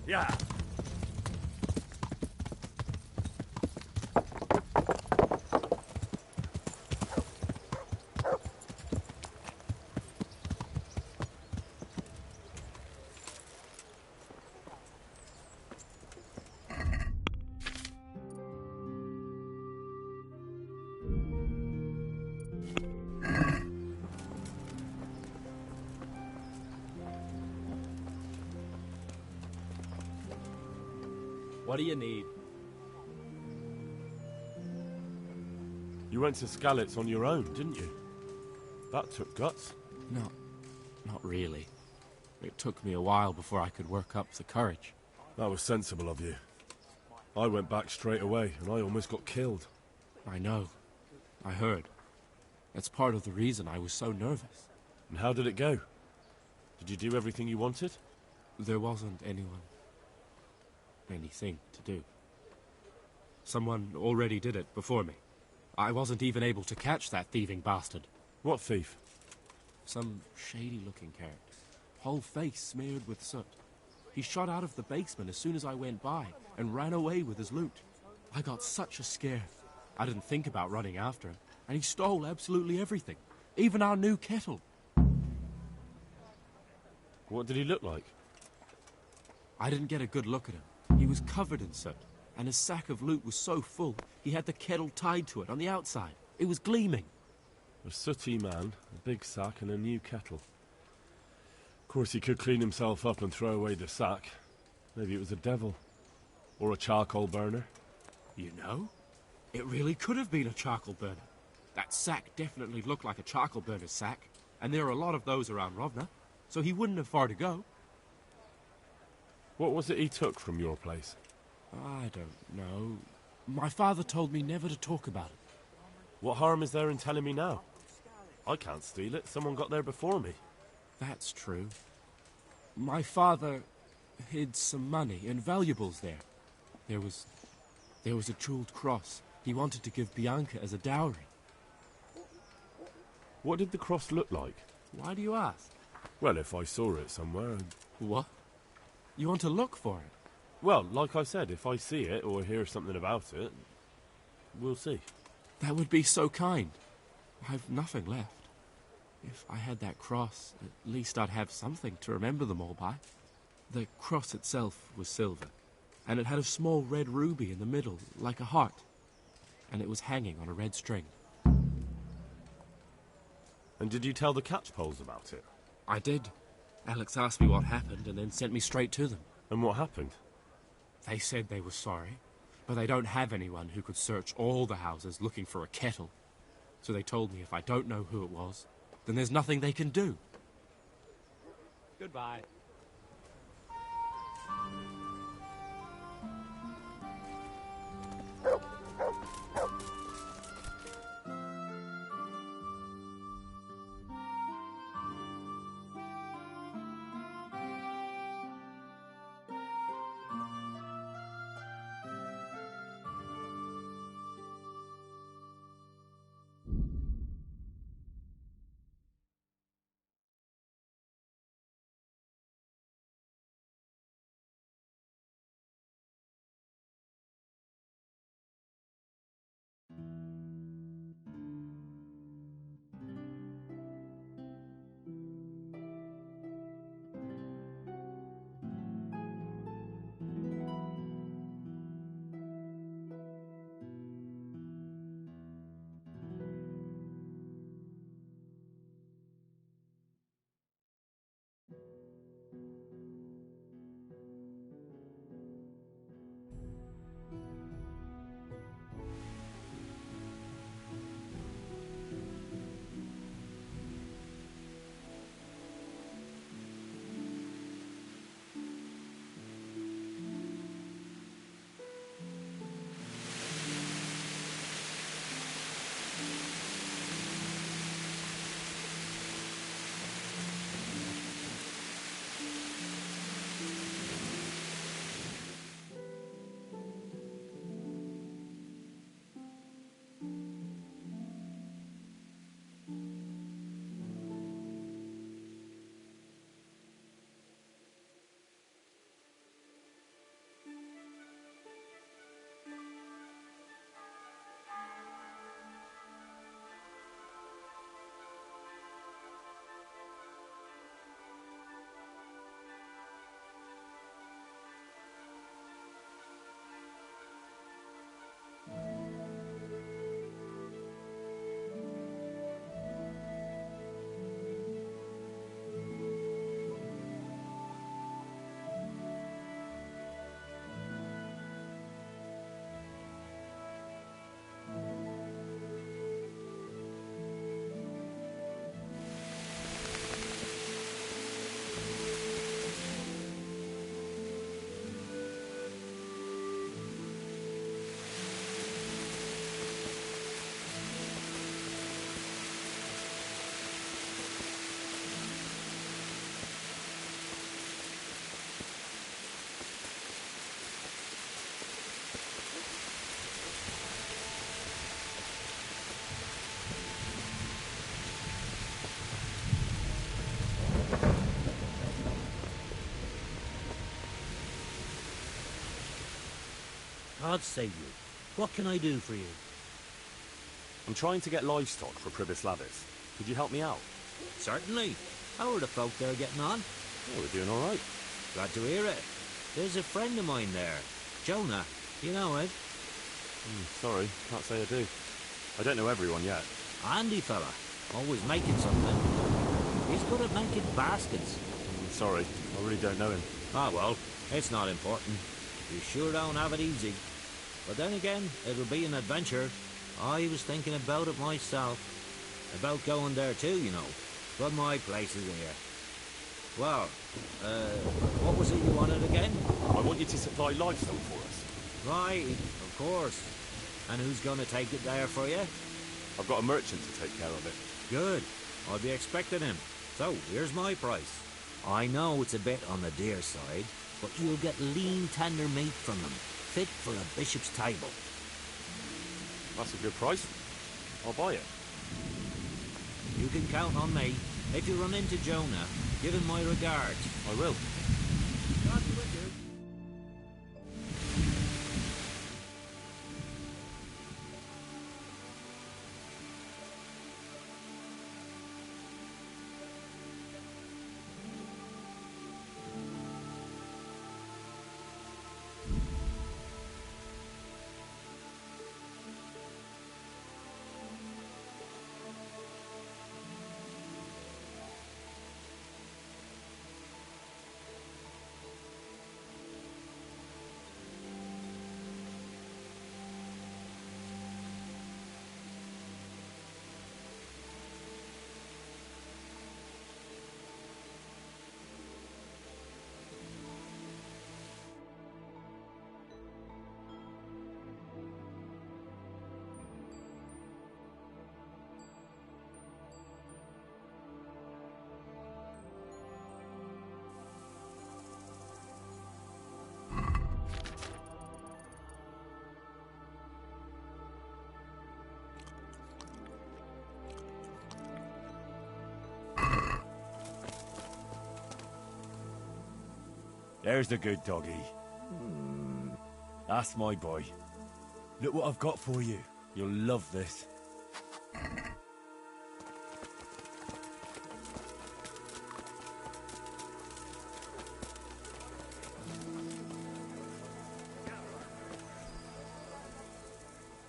Speaker 14: Yeah.
Speaker 8: What do you need?
Speaker 7: You went to Skalitz on your own, didn't you? That took guts.
Speaker 10: Not really. It took me a while before I could work up the courage.
Speaker 7: That was sensible of you. I went back straight away, and I almost got killed.
Speaker 10: I know. I heard. That's part of the reason I was so nervous.
Speaker 7: And how did it go? Did you do everything you wanted?
Speaker 10: There wasn't anything to do. Someone already did it before me. I wasn't even able to catch that thieving bastard.
Speaker 7: What thief?
Speaker 9: Some shady-looking character. Whole face smeared with soot. He shot out of the basement as soon as I went by and ran away with his loot. I got such a scare. I didn't think about running after him, and he stole absolutely everything, even our new kettle.
Speaker 7: What did he look like?
Speaker 9: I didn't get a good look at him. He was covered in soot, and his sack of loot was so full, he had the kettle tied to it on the outside. It was gleaming.
Speaker 7: A sooty man, a big sack and a new kettle. Of course, he could clean himself up and throw away the sack. Maybe it was a devil. Or a charcoal burner.
Speaker 9: You know, it really could have been a charcoal burner. That sack definitely looked like a charcoal burner's sack, and there are a lot of those around Rovna, so he wouldn't have far to go.
Speaker 7: What was it he took from your place?
Speaker 9: I don't know. My father told me never to talk about it.
Speaker 7: What harm is there in telling me now? I can't steal it. Someone got there before me.
Speaker 9: That's true. My father hid some money and valuables there. There was a jeweled cross he wanted to give Bianca as a dowry.
Speaker 7: What did the cross look like?
Speaker 9: Why do you ask?
Speaker 7: Well, if I saw it somewhere...
Speaker 9: What? You want to look for it?
Speaker 7: Well, like I said, if I see it or hear something about it, we'll see.
Speaker 9: That would be so kind. I've nothing left. If I had that cross, at least I'd have something to remember them all by. The cross itself was silver, and it had a small red ruby in the middle, like a heart, and it was hanging on a red string.
Speaker 7: And did you tell the catchpoles about it?
Speaker 9: I did. Alex asked me what happened and then sent me straight to them.
Speaker 7: And what happened?
Speaker 9: They said they were sorry, but they don't have anyone who could search all the houses looking for a kettle. So they told me if I don't know who it was, then there's nothing they can do.
Speaker 21: Goodbye.
Speaker 12: God save you. What can I do for you?
Speaker 8: I'm trying to get livestock for Pribislavis. Could you help me out?
Speaker 12: Certainly. How are the folk there getting on?
Speaker 8: Yeah, we're doing all right.
Speaker 12: Glad to hear it. There's a friend of mine there, Jonah. You know it?
Speaker 8: Sorry, can't say I do. I don't know everyone yet.
Speaker 12: Handy fella. Always making something. He's good at making baskets.
Speaker 8: Sorry, I really don't know him.
Speaker 12: Ah, well, it's not important. You sure don't have it easy. But then again, it'll be an adventure. I was thinking about it myself. About going there too, you know. But my place is here. Well, what was it you wanted again?
Speaker 8: I want you to supply livestock for us.
Speaker 12: Right, of course. And who's going to take it there for you?
Speaker 8: I've got a merchant to take care of it.
Speaker 12: Good. I'll be expecting him. So, here's my price. I know it's a bit on the dear side, but you'll get lean, tender meat from them, fit for a bishop's table.
Speaker 8: That's a good price. I'll buy it.
Speaker 12: You can count on me. If you run into Jonah, give him my regards.
Speaker 8: I will.
Speaker 12: God be with you.
Speaker 8: There's the good doggy. That's my boy. Look what I've got for you. You'll love this.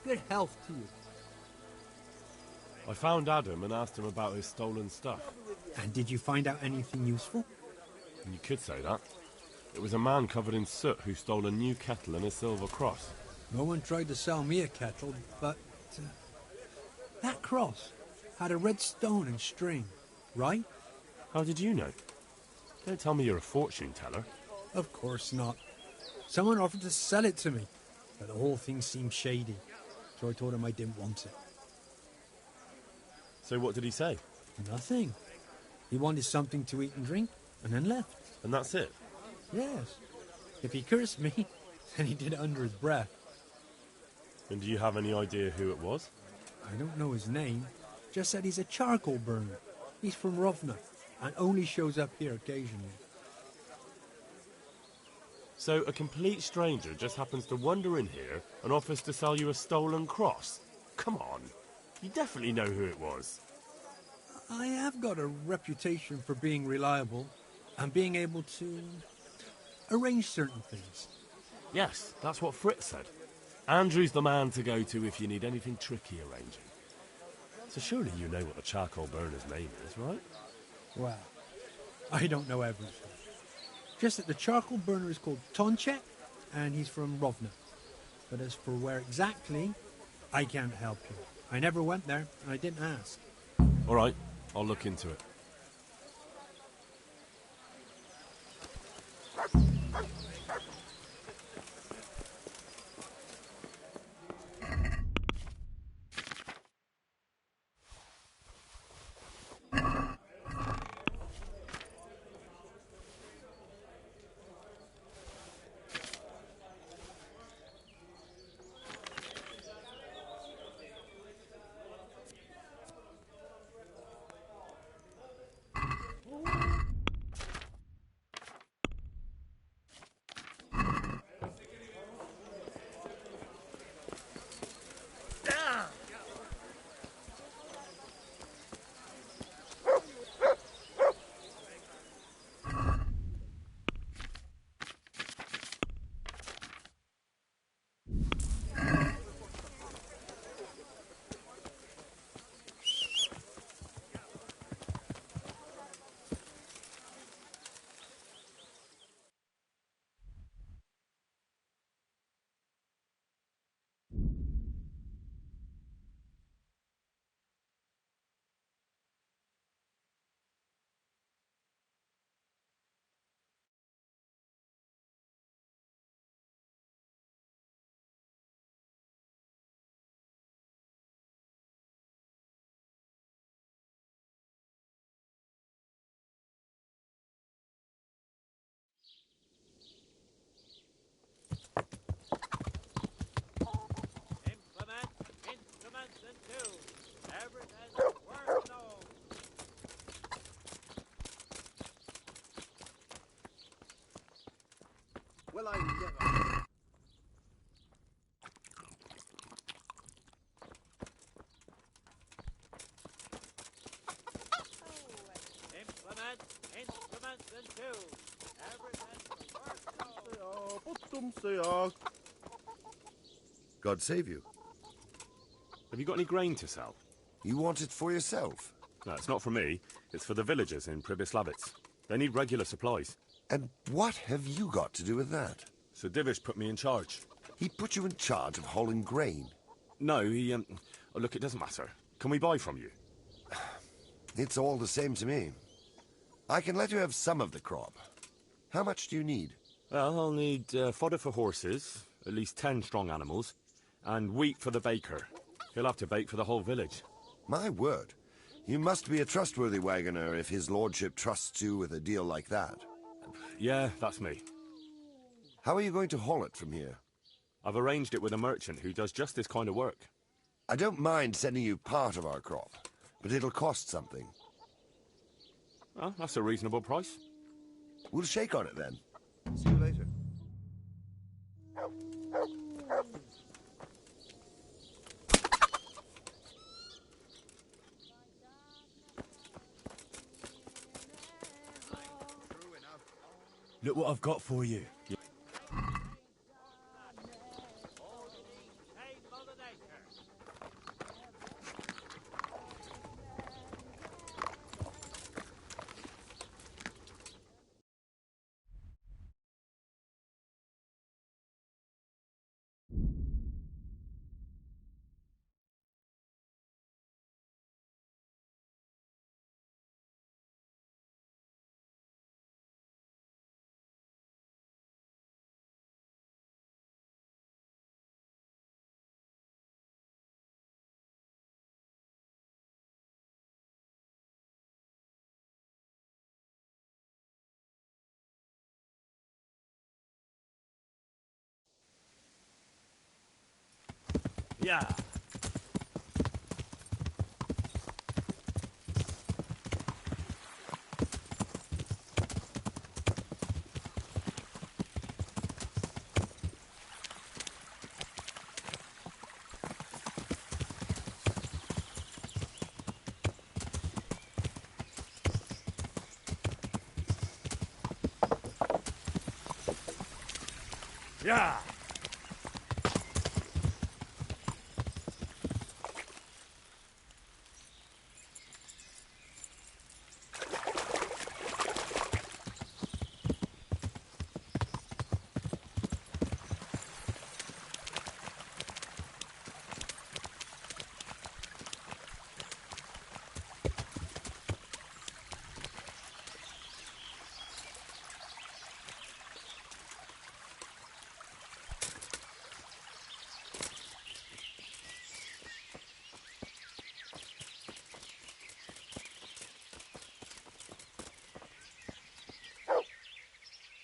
Speaker 5: Good health to you.
Speaker 7: I found Adam and asked him about his stolen stuff.
Speaker 5: And did you find out anything useful?
Speaker 7: You could say that. It was a man covered in soot who stole a new kettle and a silver cross.
Speaker 5: No one tried to sell me a kettle, but that cross had a red stone and string, right?
Speaker 7: How did you know? Don't tell me you're a fortune teller.
Speaker 5: Of course not. Someone offered to sell it to me, but the whole thing seemed shady, so I told him I didn't want it.
Speaker 7: So what did he say?
Speaker 5: Nothing. He wanted something to eat and drink, and then left.
Speaker 7: And that's it?
Speaker 5: Yes. If he cursed me, then he did it under his breath.
Speaker 7: And do you have any idea who it was?
Speaker 5: I don't know his name. Just said he's a charcoal burner. He's from Rovna, and only shows up here occasionally.
Speaker 7: So a complete stranger just happens to wander in here and offers to sell you a stolen cross? Come on. You definitely know who it was.
Speaker 5: I have got a reputation for being reliable and being able to arrange certain things.
Speaker 7: Yes, that's what Fritz said. Andrew's the man to go to if you need anything tricky arranging. So surely you know what the charcoal burner's name is, right?
Speaker 5: Well, I don't know everything. Just that the charcoal burner is called Tonchek, and he's from Rovna. But as for where exactly, I can't help you. I never went there, and I didn't ask.
Speaker 7: All right, I'll look into it.
Speaker 21: too. Everything's worse than old.
Speaker 1: Well, I never...
Speaker 21: Implements and tools. Everything's worse than old.
Speaker 15: God save you.
Speaker 8: Have you got any grain to sell?
Speaker 15: You want it for yourself?
Speaker 8: No, it's not for me. It's for the villagers in Pribyslavitz. They need regular supplies.
Speaker 15: And what have you got to do with that?
Speaker 8: Sir Divish put me in charge.
Speaker 15: He put you in charge of hauling grain?
Speaker 8: No, he, oh, look, it doesn't matter. Can we buy from you?
Speaker 15: It's all the same to me. I can let you have some of the crop. How much do you need?
Speaker 8: Well, I'll need fodder for horses, at least 10 strong animals, and wheat for the baker. He'll have to bake for the whole village.
Speaker 15: My word. You must be a trustworthy wagoner if his lordship trusts you with a deal like that.
Speaker 8: Yeah, that's me.
Speaker 15: How are you going to haul it from here?
Speaker 8: I've arranged it with a merchant who does just this kind of work.
Speaker 15: I don't mind sending you part of our crop, but it'll cost something.
Speaker 8: Well, that's a reasonable price.
Speaker 15: We'll shake on it then.
Speaker 1: See you later.
Speaker 7: Look what I've got for you.
Speaker 8: Yeah. Yeah.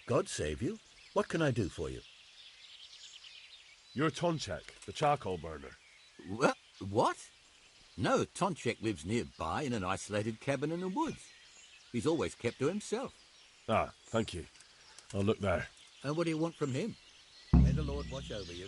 Speaker 15: God save you. What can I do for you?
Speaker 7: You're Tonchek, the charcoal burner.
Speaker 11: What? No, Tonchek lives nearby in an isolated cabin in the woods. He's always kept to himself.
Speaker 7: Ah, thank you. I'll look there.
Speaker 11: And what do you want from him? May the Lord watch over you.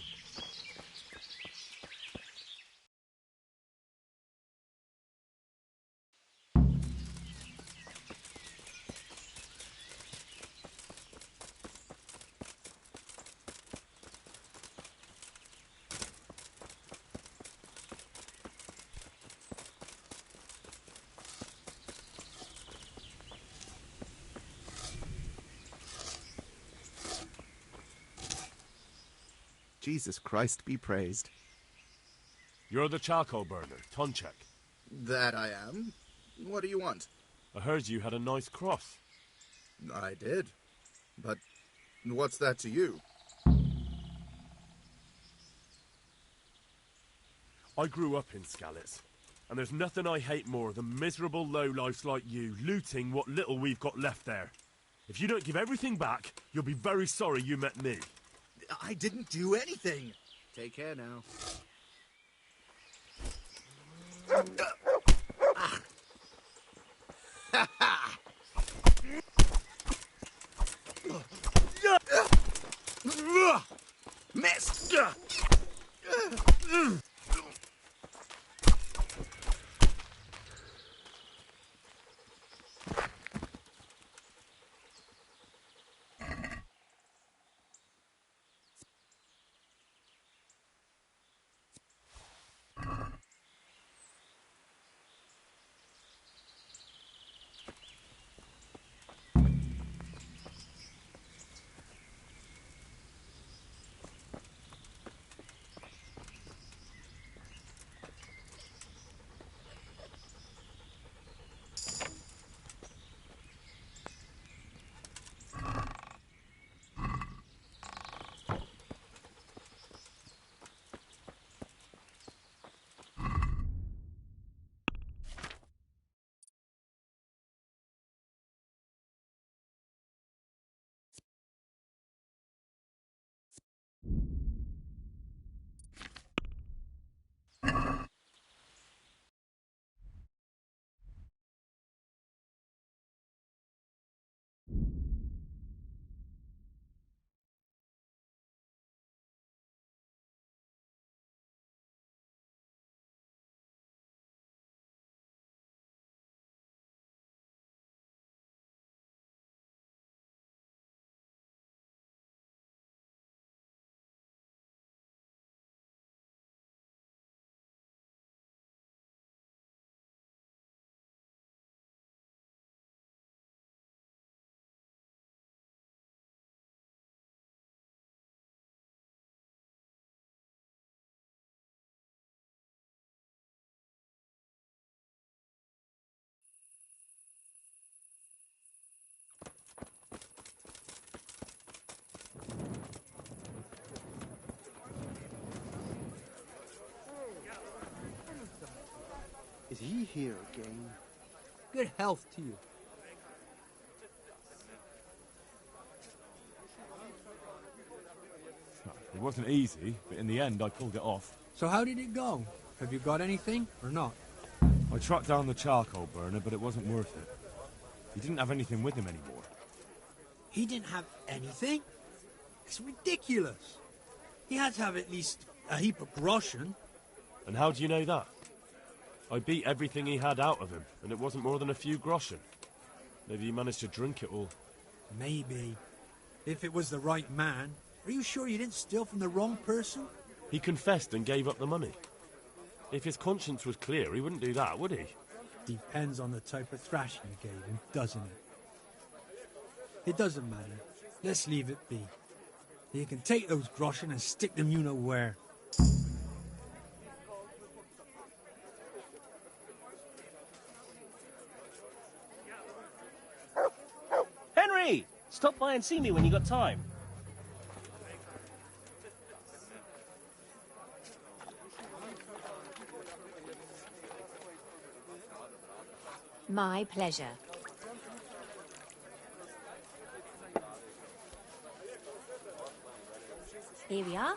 Speaker 1: Jesus Christ be praised.
Speaker 7: You're the charcoal burner, Tonchek.
Speaker 1: That I am. What do you want?
Speaker 7: I heard you had a nice cross.
Speaker 1: I did. But what's that to you?
Speaker 7: I grew up in Skalitz, and there's nothing I hate more than miserable lowlifes like you looting what little we've got left there. If you don't give everything back, you'll be very sorry you met me.
Speaker 1: I didn't do anything. Take care now. Missed!
Speaker 5: Is he here again? Good health to you.
Speaker 7: It wasn't easy, but in the end I pulled it off.
Speaker 5: So how did it go? Have you got anything or not?
Speaker 7: I tracked down the charcoal burner, but it wasn't worth it. He didn't have anything with him anymore.
Speaker 5: He didn't have anything? It's ridiculous. He had to have at least a heap of groschen.
Speaker 7: And how do you know that? I beat everything he had out of him, and it wasn't more than a few groschen. Maybe he managed to drink it all.
Speaker 5: Maybe. If it was the right man. Are you sure you didn't steal from the wrong person?
Speaker 7: He confessed and gave up the money. If his conscience was clear, he wouldn't do that, would he?
Speaker 5: Depends on the type of thrashing you gave him, doesn't it? It doesn't matter. Let's leave it be. You can take those groschen and stick them you know where.
Speaker 17: Henry! Stop by and see me when you got time.
Speaker 22: My pleasure. Here we are.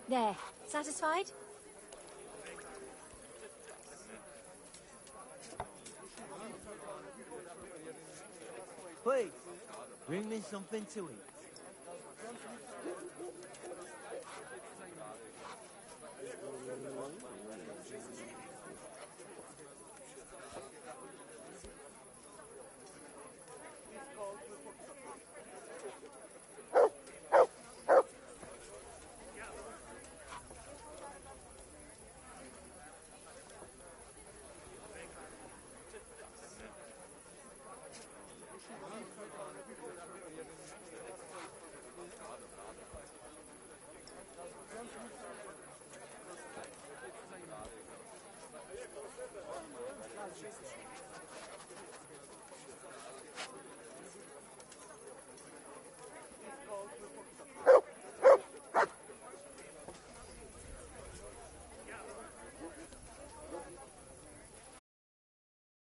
Speaker 22: There. Satisfied?
Speaker 23: Please, bring me something to eat.